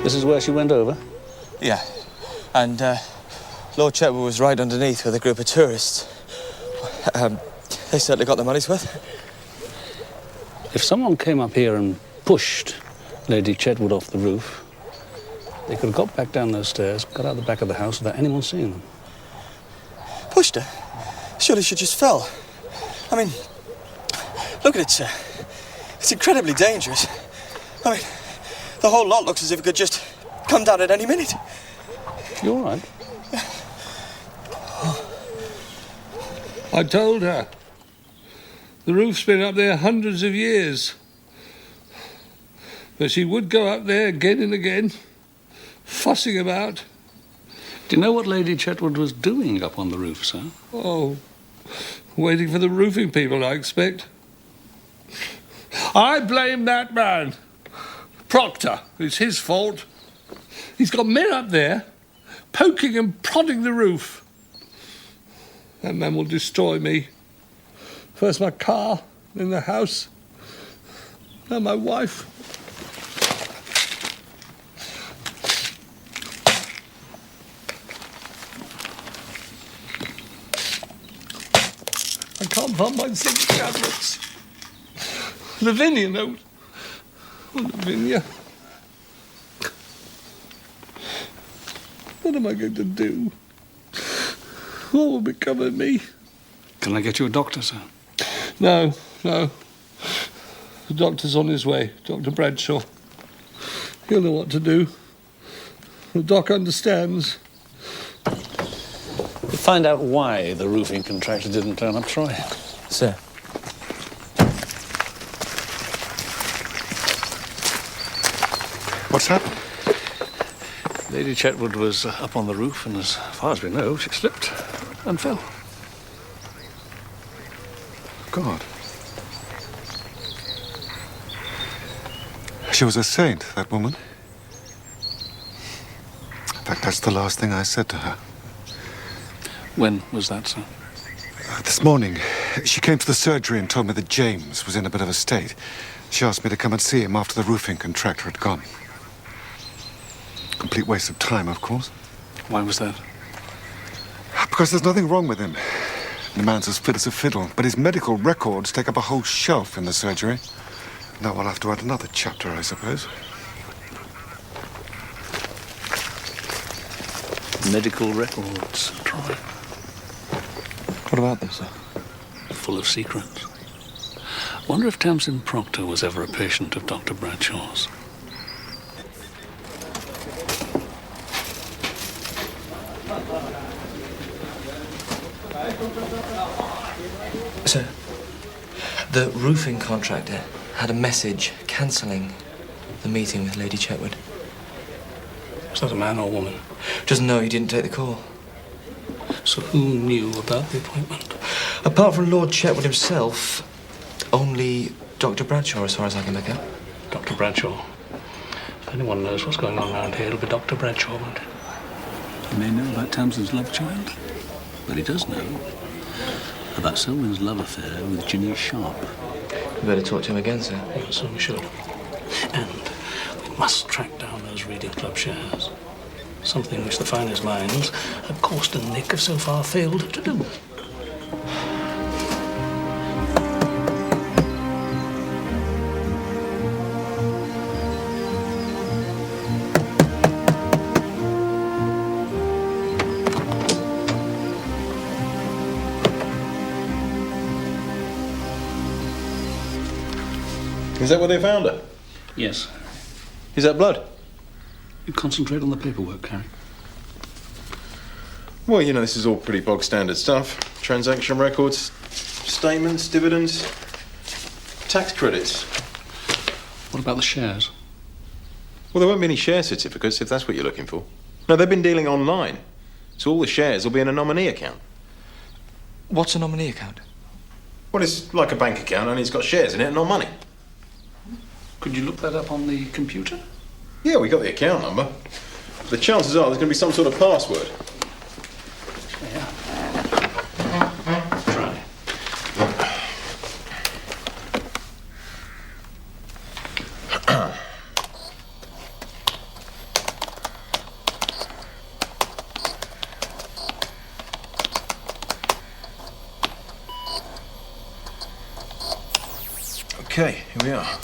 Q: This is where she went over?
K: Yeah. And Lord Chetwood was right underneath with a group of tourists. They certainly got their money's worth.
Q: If someone came up here and pushed Lady Chetwood off the roof, they could have got back down those stairs, got out the back of the house without anyone seeing them.
K: Pushed her? Surely she just fell. I mean, look at it, sir. It's incredibly dangerous. I mean, the whole lot looks as if it could just come down at any minute.
Q: You all right?
D: I told her. The roof's been up there hundreds of years. But she would go up there again and again, fussing about.
Q: Do you know what Lady Chetwood was doing up on the roof, sir?
D: Oh, waiting for the roofing people, I expect. I blame that man. Proctor. It's his fault. He's got men up there poking and prodding the roof. That man will destroy me. First my car, then the house, now my wife. I can't find my zinc tablets. Lavinia knows. Oh, Lavinia. What am I going to do? What will become of me?
Q: Can I get you a doctor, sir?
D: No. The doctor's on his way, Dr. Bradshaw. He'll know what to do. The doc understands.
Q: Find out why the roofing contractor didn't turn up, Troy.
K: Sir.
F: What's happened?
Q: Lady Chetwood was up on the roof, and as far as we know, she slipped and fell.
F: God. She was a saint, that woman. In fact, that's the last thing I said to her.
Q: When was that, sir?
F: This morning, she came to the surgery and told me that James was in a bit of a state. She asked me to come and see him after the roofing contractor had gone. Complete waste of time, of course.
Q: Why was that?
F: Because there's nothing wrong with him. The man's as fit as a fiddle, but his medical records take up a whole shelf in the surgery. Now we'll have to add another chapter, I suppose.
Q: Medical records, Troy.
K: What about this, sir?
Q: Full of secrets. Wonder if Tamsin Proctor was ever a patient of Dr. Bradshaw's.
I: Sir, the roofing contractor had a message cancelling the meeting with Lady Chetwood.
Q: Was that a man or woman?
I: Just know he didn't take the call.
Q: So who knew about the appointment?
I: Apart from Lord Chetwood himself, only Dr. Bradshaw, as far as I can make out.
Q: Dr. Bradshaw. If anyone knows what's going on around here, it'll be Dr. Bradshaw, won't it? He may know about Tamsin's love child, but he does know about Selwyn's love affair with Ginny Sharp.
I: We better talk to him again, sir.
Q: Yes, so we should. And we must track down those reading club shares. Something which the finest minds at Causton Nick have so far failed to do.
M: Is that where they found her?
Q: Yes.
M: Is that blood?
Q: You concentrate on the paperwork, Harry.
M: Well, you know, this is all pretty bog standard stuff. Transaction records, statements, dividends, tax credits.
Q: What about the shares?
M: Well, there won't be any share certificates if that's what you're looking for. No, they've been dealing online. So all the shares will be in a nominee account.
I: What's a nominee account?
M: Well, it's like a bank account, only it's got shares in it and not money.
Q: Could you look that up on the computer?
M: Yeah, we got the account number. The chances are there's going to be some sort of password.
Q: Try.
M: Okay, here we are.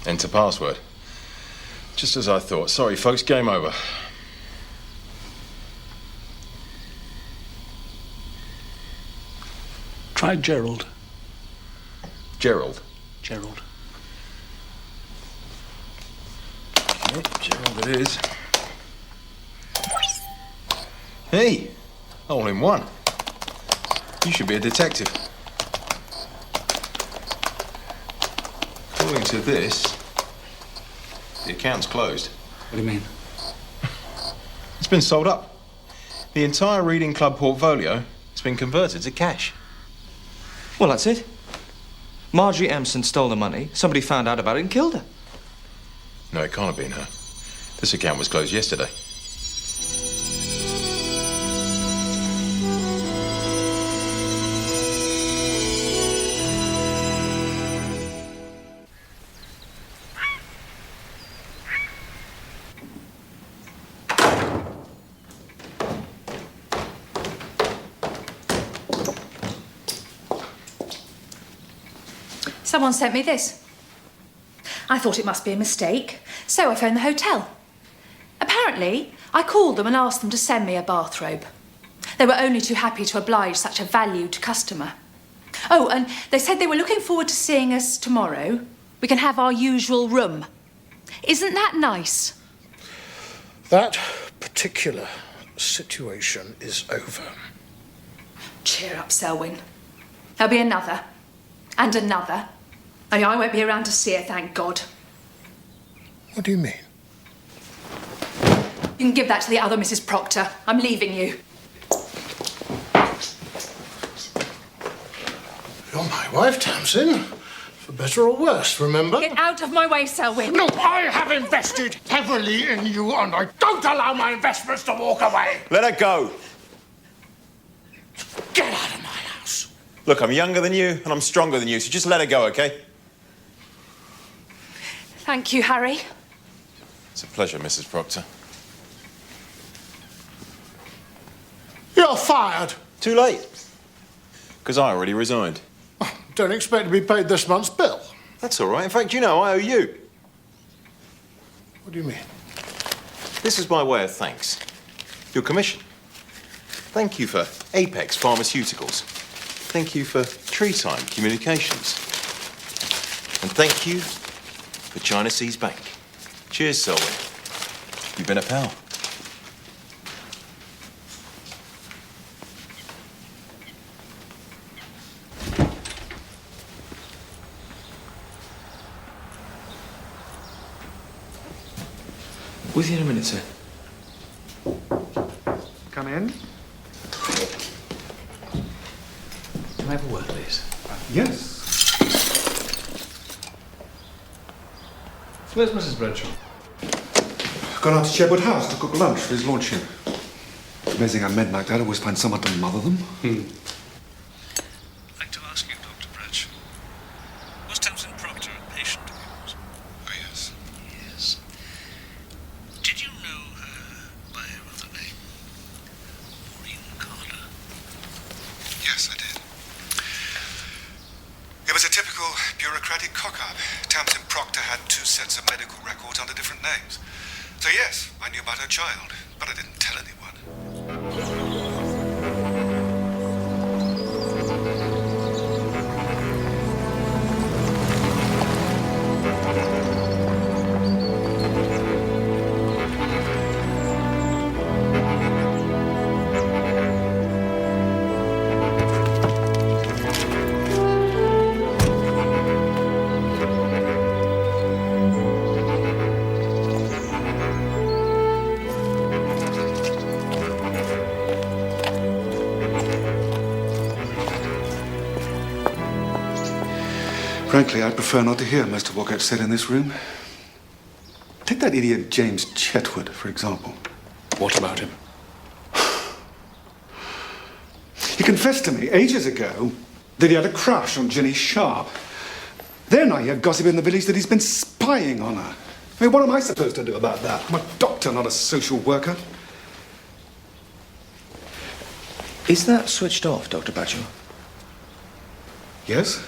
M: Enter password. Just as I thought. Sorry, folks, game over.
Q: Try Gerald.
M: Gerald?
Q: Gerald.
M: Yep, Gerald it is. Hey, all in one. You should be a detective. According to this, the account's closed.
Q: What do you mean?
M: It's been sold up. The entire reading club portfolio has been converted to cash.
I: Well, that's it. Marjorie Empson stole the money, somebody found out about it and killed her.
M: No, it can't have been her. This account was closed yesterday.
B: Someone sent me this. I thought it must be a mistake, so I phoned the hotel. Apparently, I called them and asked them to send me a bathrobe. They were only too happy to oblige such a valued customer. Oh, and they said they were looking forward to seeing us tomorrow. We can have our usual room. Isn't that nice?
A: That particular situation is over.
B: Cheer up, Selwyn. There'll be another, and another, Only I won't be around to see her, thank God.
A: What do you mean?
B: You can give that to the other Mrs. Proctor. I'm leaving you.
A: You're my wife, Tamsin. For better or worse, remember?
B: Get out of my way, Selwyn.
A: No, I have invested heavily in you, and I don't allow my investments to walk away.
M: Let her go.
A: Get out of my house.
M: Look, I'm younger than you, and I'm stronger than you, so just let her go, OK?
B: Thank you, Harry.
M: It's a pleasure, Mrs. Proctor.
A: You're fired.
M: Too late. Because I already resigned.
A: Don't expect to be paid this month's bill.
M: That's all right. In fact, you know, I owe you.
A: What do you mean?
M: This is my way of thanks. Your commission. Thank you for Apex Pharmaceuticals. Thank you for Tree Time Communications. And thank you for China Seas Bank. Cheers, Selwyn. You've been a pal.
I: With you in a minute, sir.
F: Come in.
I: Can I have a word, please?
F: Yes.
Q: Where's Mrs. Bradshaw?
F: Gone out to Sherwood House to cook lunch for his lordship. Amazing how men like that always find someone to mother them.
Q: I'd like to ask you, Dr. Bradshaw. Was Tamsin Proctor a patient of yours?
F: Oh, yes.
Q: Yes. Did you know her by her other name? Maureen Carter?
F: Yes, I did. It was a typical bureaucratic cock-up. Tamsin Proctor had 2 sets of medical records under different names. So yes, I knew about her child, but I didn't tell anyone. Frankly, I'd prefer not to hear most of what gets said in this room. Take that idiot James Chetwood, for example.
Q: What about him?
F: He confessed to me ages ago that he had a crush on Ginny Sharp. Then I hear gossip in the village that he's been spying on her. I mean, what am I supposed to do about that? I'm a doctor, not a social worker.
I: Is that switched off, Dr. Bradshaw?
F: Yes?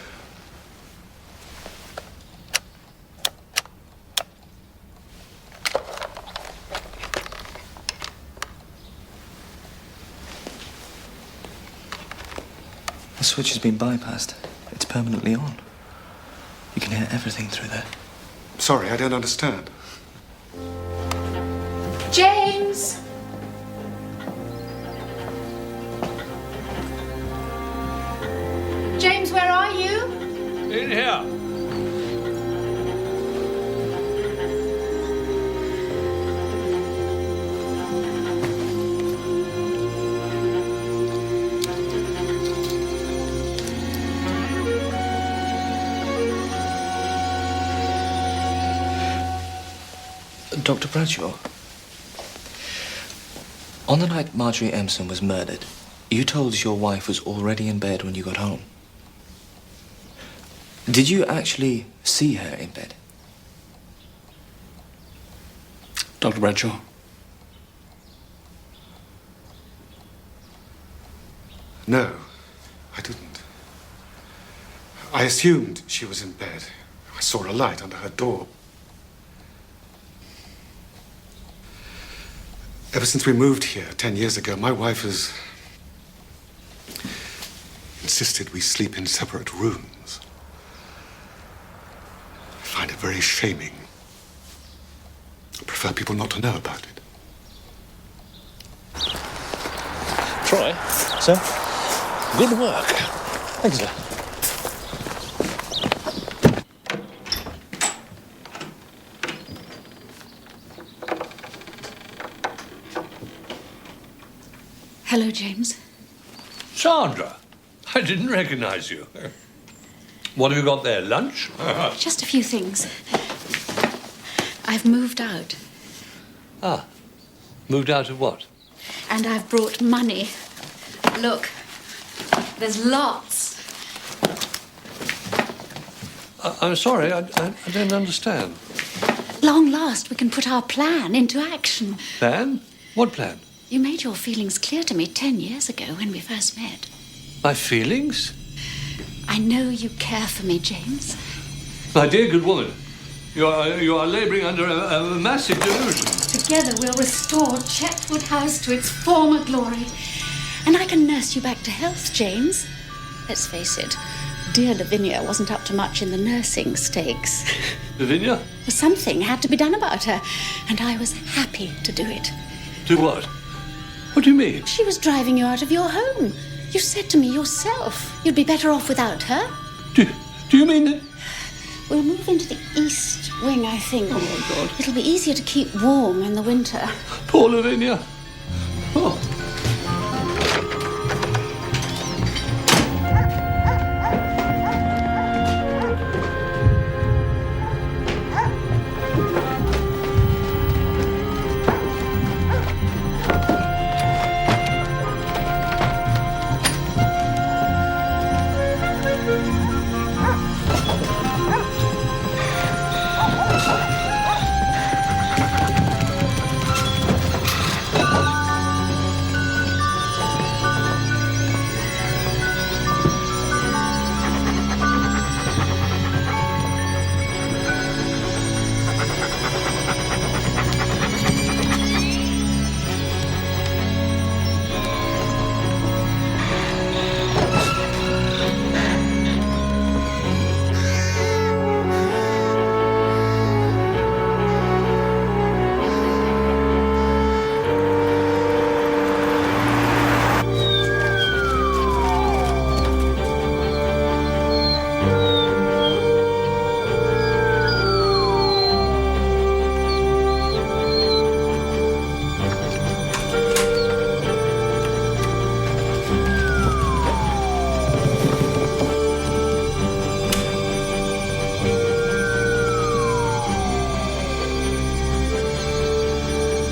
I: The switch has been bypassed. It's permanently on. You can hear everything through there.
F: Sorry, I don't understand.
B: James! James, where are you?
D: In here.
I: Dr. Bradshaw, on the night Marjorie Empson was murdered, you told us your wife was already in bed when you got home. Did you actually see her in bed?
Q: Dr. Bradshaw?
F: No, I didn't. I assumed she was in bed. I saw a light under her door. Ever since we moved here 10 years ago, my wife has insisted we sleep in separate rooms. I find it very shaming. I prefer people not to know about it.
Q: Troy?
K: Sir?
Q: Good work.
K: Thank you, sir.
H: Hello, James.
D: Sandra, I didn't recognize you. What have you got there, lunch?
H: Just a few things. I've moved out.
D: Ah, moved out of what?
H: And I've brought money. Look, there's lots.
D: I'm sorry, I don't understand.
H: Long last, we can put our plan into action.
D: Plan? What plan?
H: You made your feelings clear to me 10 years ago when we first met.
D: My feelings?
H: I know you care for me, James.
D: My dear good woman, you are labouring under a massive delusion.
H: Together we'll restore Chetwood House to its former glory. And I can nurse you back to health, James. Let's face it, dear Lavinia wasn't up to much in the nursing stakes.
D: Lavinia?
H: Something had to be done about her, and I was happy to do it.
D: Do what? What do you mean?
H: She was driving you out of your home. You said to me yourself you'd be better off without her.
D: Do you mean that?
H: We'll move into the east wing, I think.
D: Oh, my God.
H: It'll be easier to keep warm in the winter.
D: Poor Lavinia. Oh.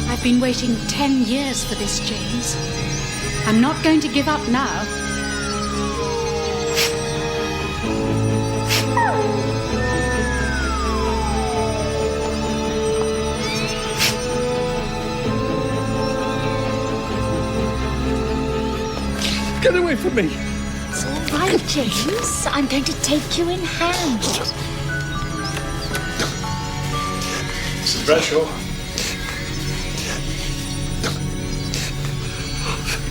H: I've been waiting 10 years for this, James. I'm not going to give up now.
D: Get away from me!
H: It's all right, James. I'm going to take you in hand.
A: Mrs. Bradshaw.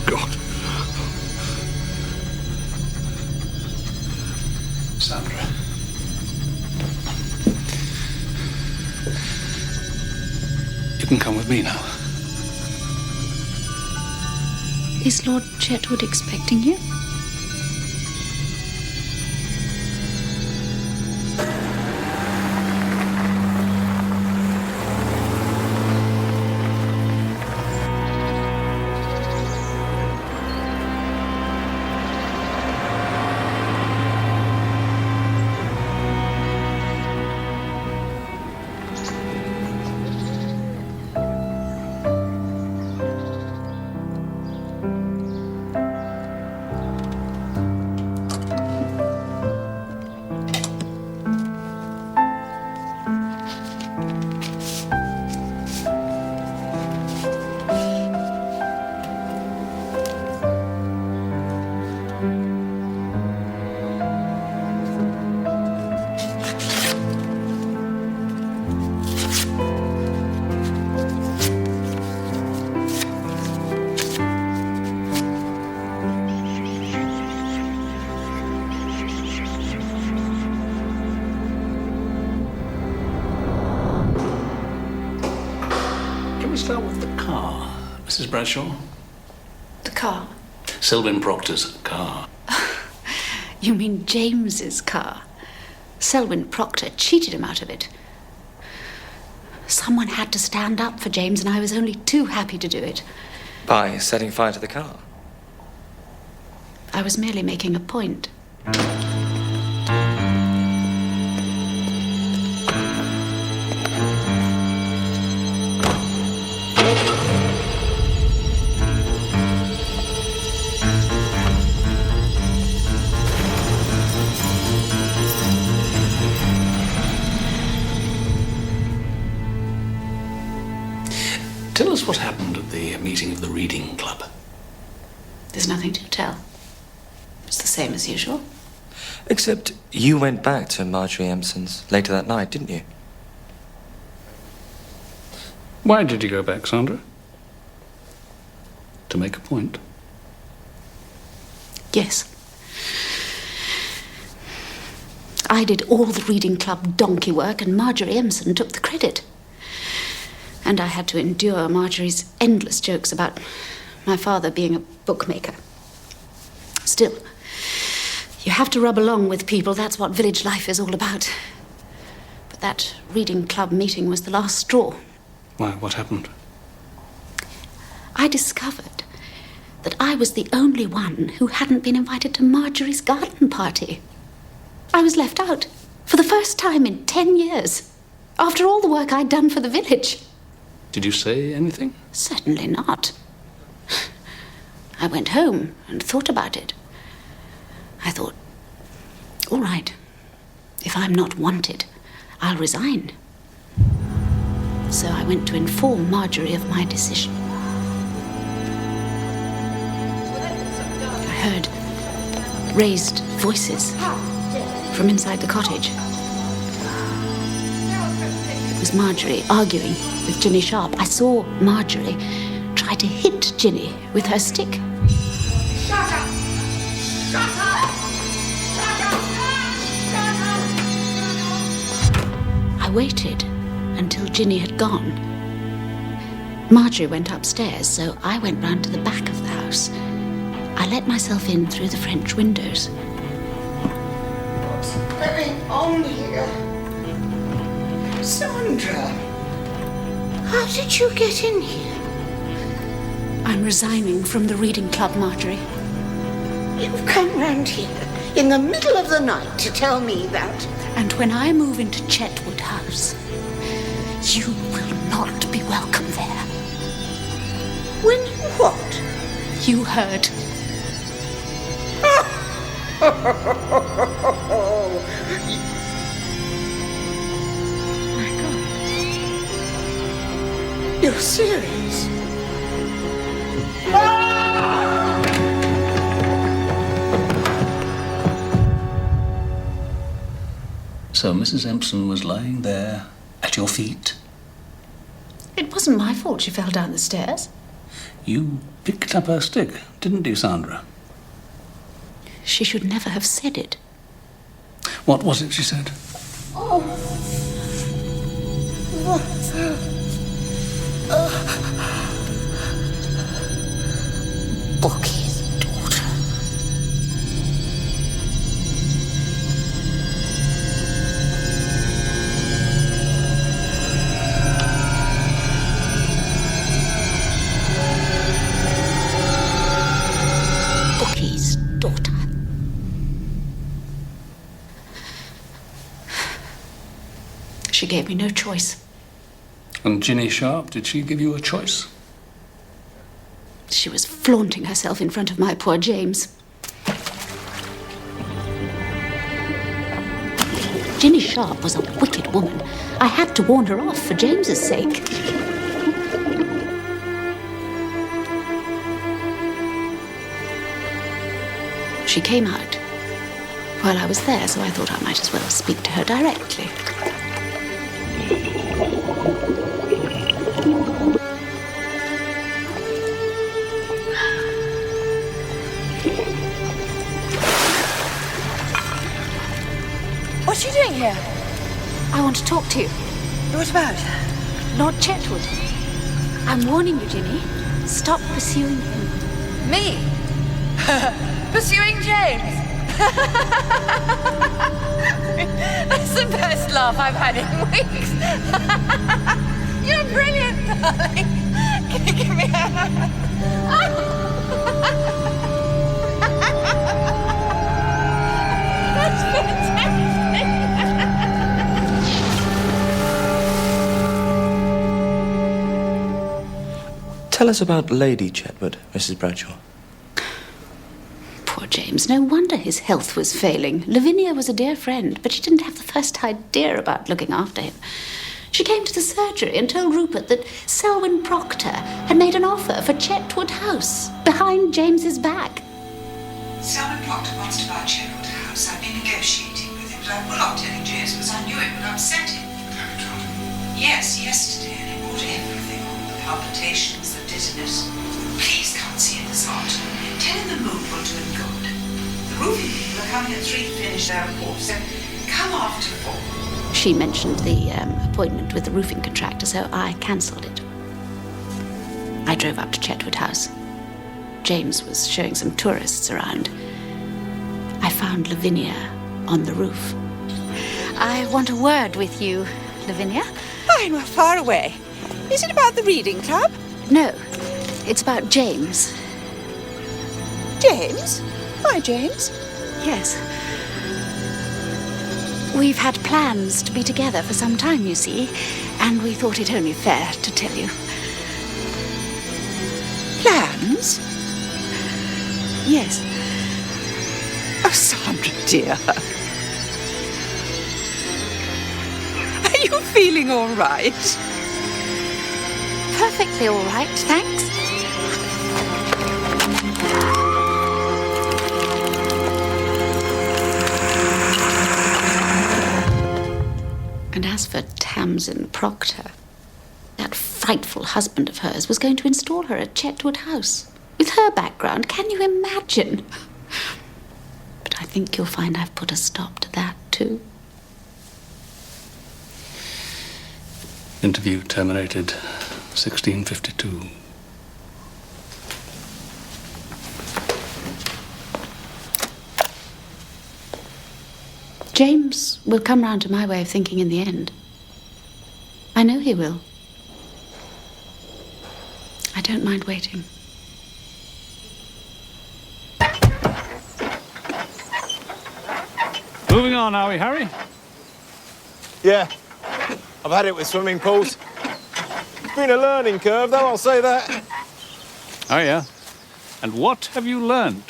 D: God.
Q: Sandra. You can come with me now.
H: Is Lord Chetwood expecting you?
Q: Can we start with the car, Mrs. Bradshaw?
H: The car?
Q: Selwyn Proctor's car.
H: You mean James's car? Selwyn Proctor cheated him out of it. Someone had to stand up for James, and I was only too happy to do it.
I: By setting fire to the car.
H: I was merely making a point.
Q: Tell us what happened at the meeting of the reading club.
H: There's nothing to tell. It's the same as usual.
I: Except you went back to Marjorie Empson's later that night, didn't you?
Q: Why did you go back, Sandra? To make a point?
H: Yes. I did all the reading club donkey work and Marjorie Empson took the credit. And I had to endure Marjorie's endless jokes about my father being a bookmaker. Still, you have to rub along with people. That's what village life is all about. But that reading club meeting was the last straw.
Q: Why, what happened?
H: I discovered that I was the only one who hadn't been invited to Marjorie's garden party. I was left out for the first time in 10 years, after all the work I'd done for the village.
Q: Did you say anything?
H: Certainly not. I went home and thought about it. I thought, all right, if I'm not wanted, I'll resign. So I went to inform Marjorie of my decision. I heard raised voices from inside the cottage. It was Marjorie arguing with Ginny Sharp. I saw Marjorie try to hit Ginny with her stick.
G: Shut up! Shut up! Shut up! Shut up!
H: I waited until Ginny had gone. Marjorie went upstairs, so I went round to the back of the house. I let myself in through the French windows.
E: What's going on here? Sandra, how did you get in here?
H: I'm resigning from the reading club, Marjorie.
E: You've come round here in the middle of the night to tell me that.
H: And when I move into Chetwood House, you will not be welcome there.
E: When what?
H: You heard.
E: My God. You're serious?
Q: So Mrs. Empson was lying there at your feet.
H: It wasn't my fault she fell down the stairs.
Q: You picked up her stick, didn't you, Sandra?
H: She should never have said it.
Q: What was it she said?
E: Oh. Bookie's daughter.
H: Bookie's daughter. She gave me no choice.
Q: And Ginny Sharp, did she give you a choice?
H: She was flaunting herself in front of my poor James. Ginny Sharp was a wicked woman. I had to warn her off for James's sake. She came out while I was there, so I thought I might as well speak to her directly.
J: What are you doing here?
H: I want to talk to you.
J: What about?
H: Lord Chetwood. I'm warning you, Ginny. Stop pursuing him.
J: Me? Pursuing James? That's the best laugh I've had in weeks. You're brilliant, darling. Can you give me a hand?
I: tell us about Lady Chetwood, Mrs. Bradshaw?
H: Poor James. No wonder his health was failing. Lavinia was a dear friend, but she didn't have the first idea about looking after him. She came to the surgery and told Rupert that Selwyn Proctor had made an offer for Chetwood House, behind James's back.
R: Selwyn Proctor wants to buy Chetwood House. I've been negotiating with him, but I put off telling James because I knew it would upset him. Yes, yesterday, and he brought everything on. The palpitations, the dizziness. Please come and see him this afternoon. Tell him the mood will do him good. The roofing people are coming at 3 to finish their report, so come after 4.
H: She mentioned the appointment with the roofing contractor, so I cancelled it. I drove up to Chetwood House. James was showing some tourists around. I found Lavinia on the roof. I want a word with you, Lavinia.
R: Fine, we're far away. Is it about the reading club?
H: No, it's about James.
R: James? Why, James?
H: Yes. We've had plans to be together for some time, you see, and we thought it only fair to tell you.
R: Plans?
H: Yes.
R: Oh, Sandra, dear. Are you feeling all right?
H: Perfectly all right, thanks. And as for Tamsin Proctor, that frightful husband of hers was going to install her at Chetwood House. With her background, can you imagine? But I think you'll find I've put a stop to that, too.
Q: Interview terminated 1652.
H: James will come round to my way of thinking in the end. I know he will. I don't mind waiting.
Q: Moving on, are we, Harry?
M: Yeah, I've had it with swimming pools. It's been a learning curve, though, I'll say that.
Q: Oh, yeah. And what have you learned?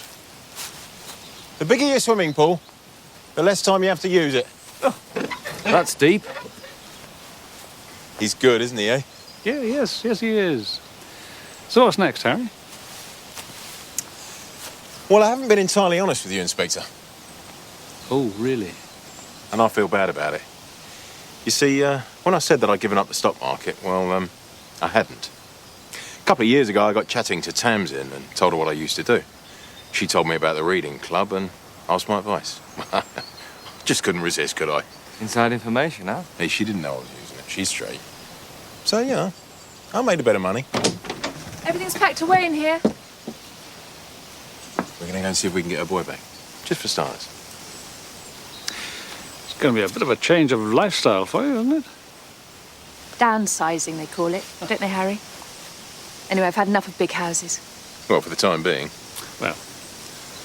M: The bigger your swimming pool, the less time you have to use it.
Q: That's deep.
M: He's good, isn't he, eh?
Q: Yeah, yes, he is. So what's next, Harry?
M: Well, I haven't been entirely honest with you, Inspector.
Q: Oh, really?
M: And I feel bad about it. You see, when I said that I'd given up the stock market, well, I hadn't. A couple of years ago, I got chatting to Tamsin and told her what I used to do. She told me about the reading club and asked my advice. Just couldn't resist, could I?
T: Inside information, huh?
M: Hey, she didn't know I was using it. She's straight. So, you know, I made a bit of money.
B: Everything's packed away in here.
M: We're going to go and see if we can get her boy back. Just for starters.
Q: It's going to be a bit of a change of lifestyle for you, isn't it?
B: Downsizing, they call it. Don't they, Harry? Anyway, I've had enough of big houses.
M: Well, for the time being.
Q: Well,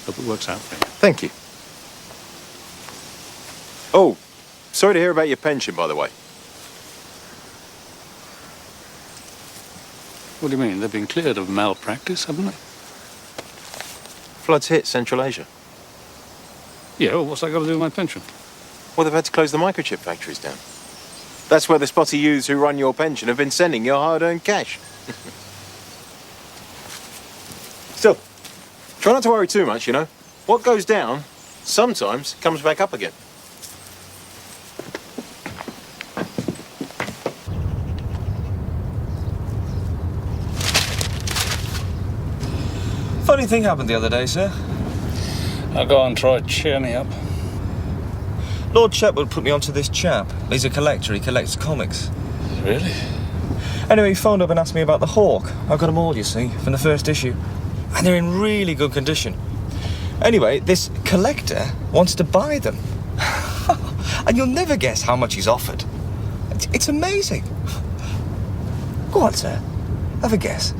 Q: hope it works out for you.
M: Thank you. Oh, sorry to hear about your pension, by the way.
Q: What do you mean? They've been cleared of malpractice, haven't they?
M: Floods hit Central Asia.
Q: Yeah, well, what's that got to do with my pension?
M: Well, they've had to close the microchip factories down. That's where the spotty youths who run your pension have been sending your hard-earned cash. Still, try not to worry too much, you know. What goes down sometimes comes back up again.
K: Funny thing happened the other day, sir.
Q: I'll go on, try cheer me up.
K: Lord Chetwood put me onto this chap. He's a collector. He collects comics.
Q: Really?
K: Anyway, he phoned up and asked me about the Hawk. I got them all, you see, from the first issue. And they're in really good condition. Anyway, this collector wants to buy them. And you'll never guess how much he's offered. It's amazing. Go on, sir. Have a guess.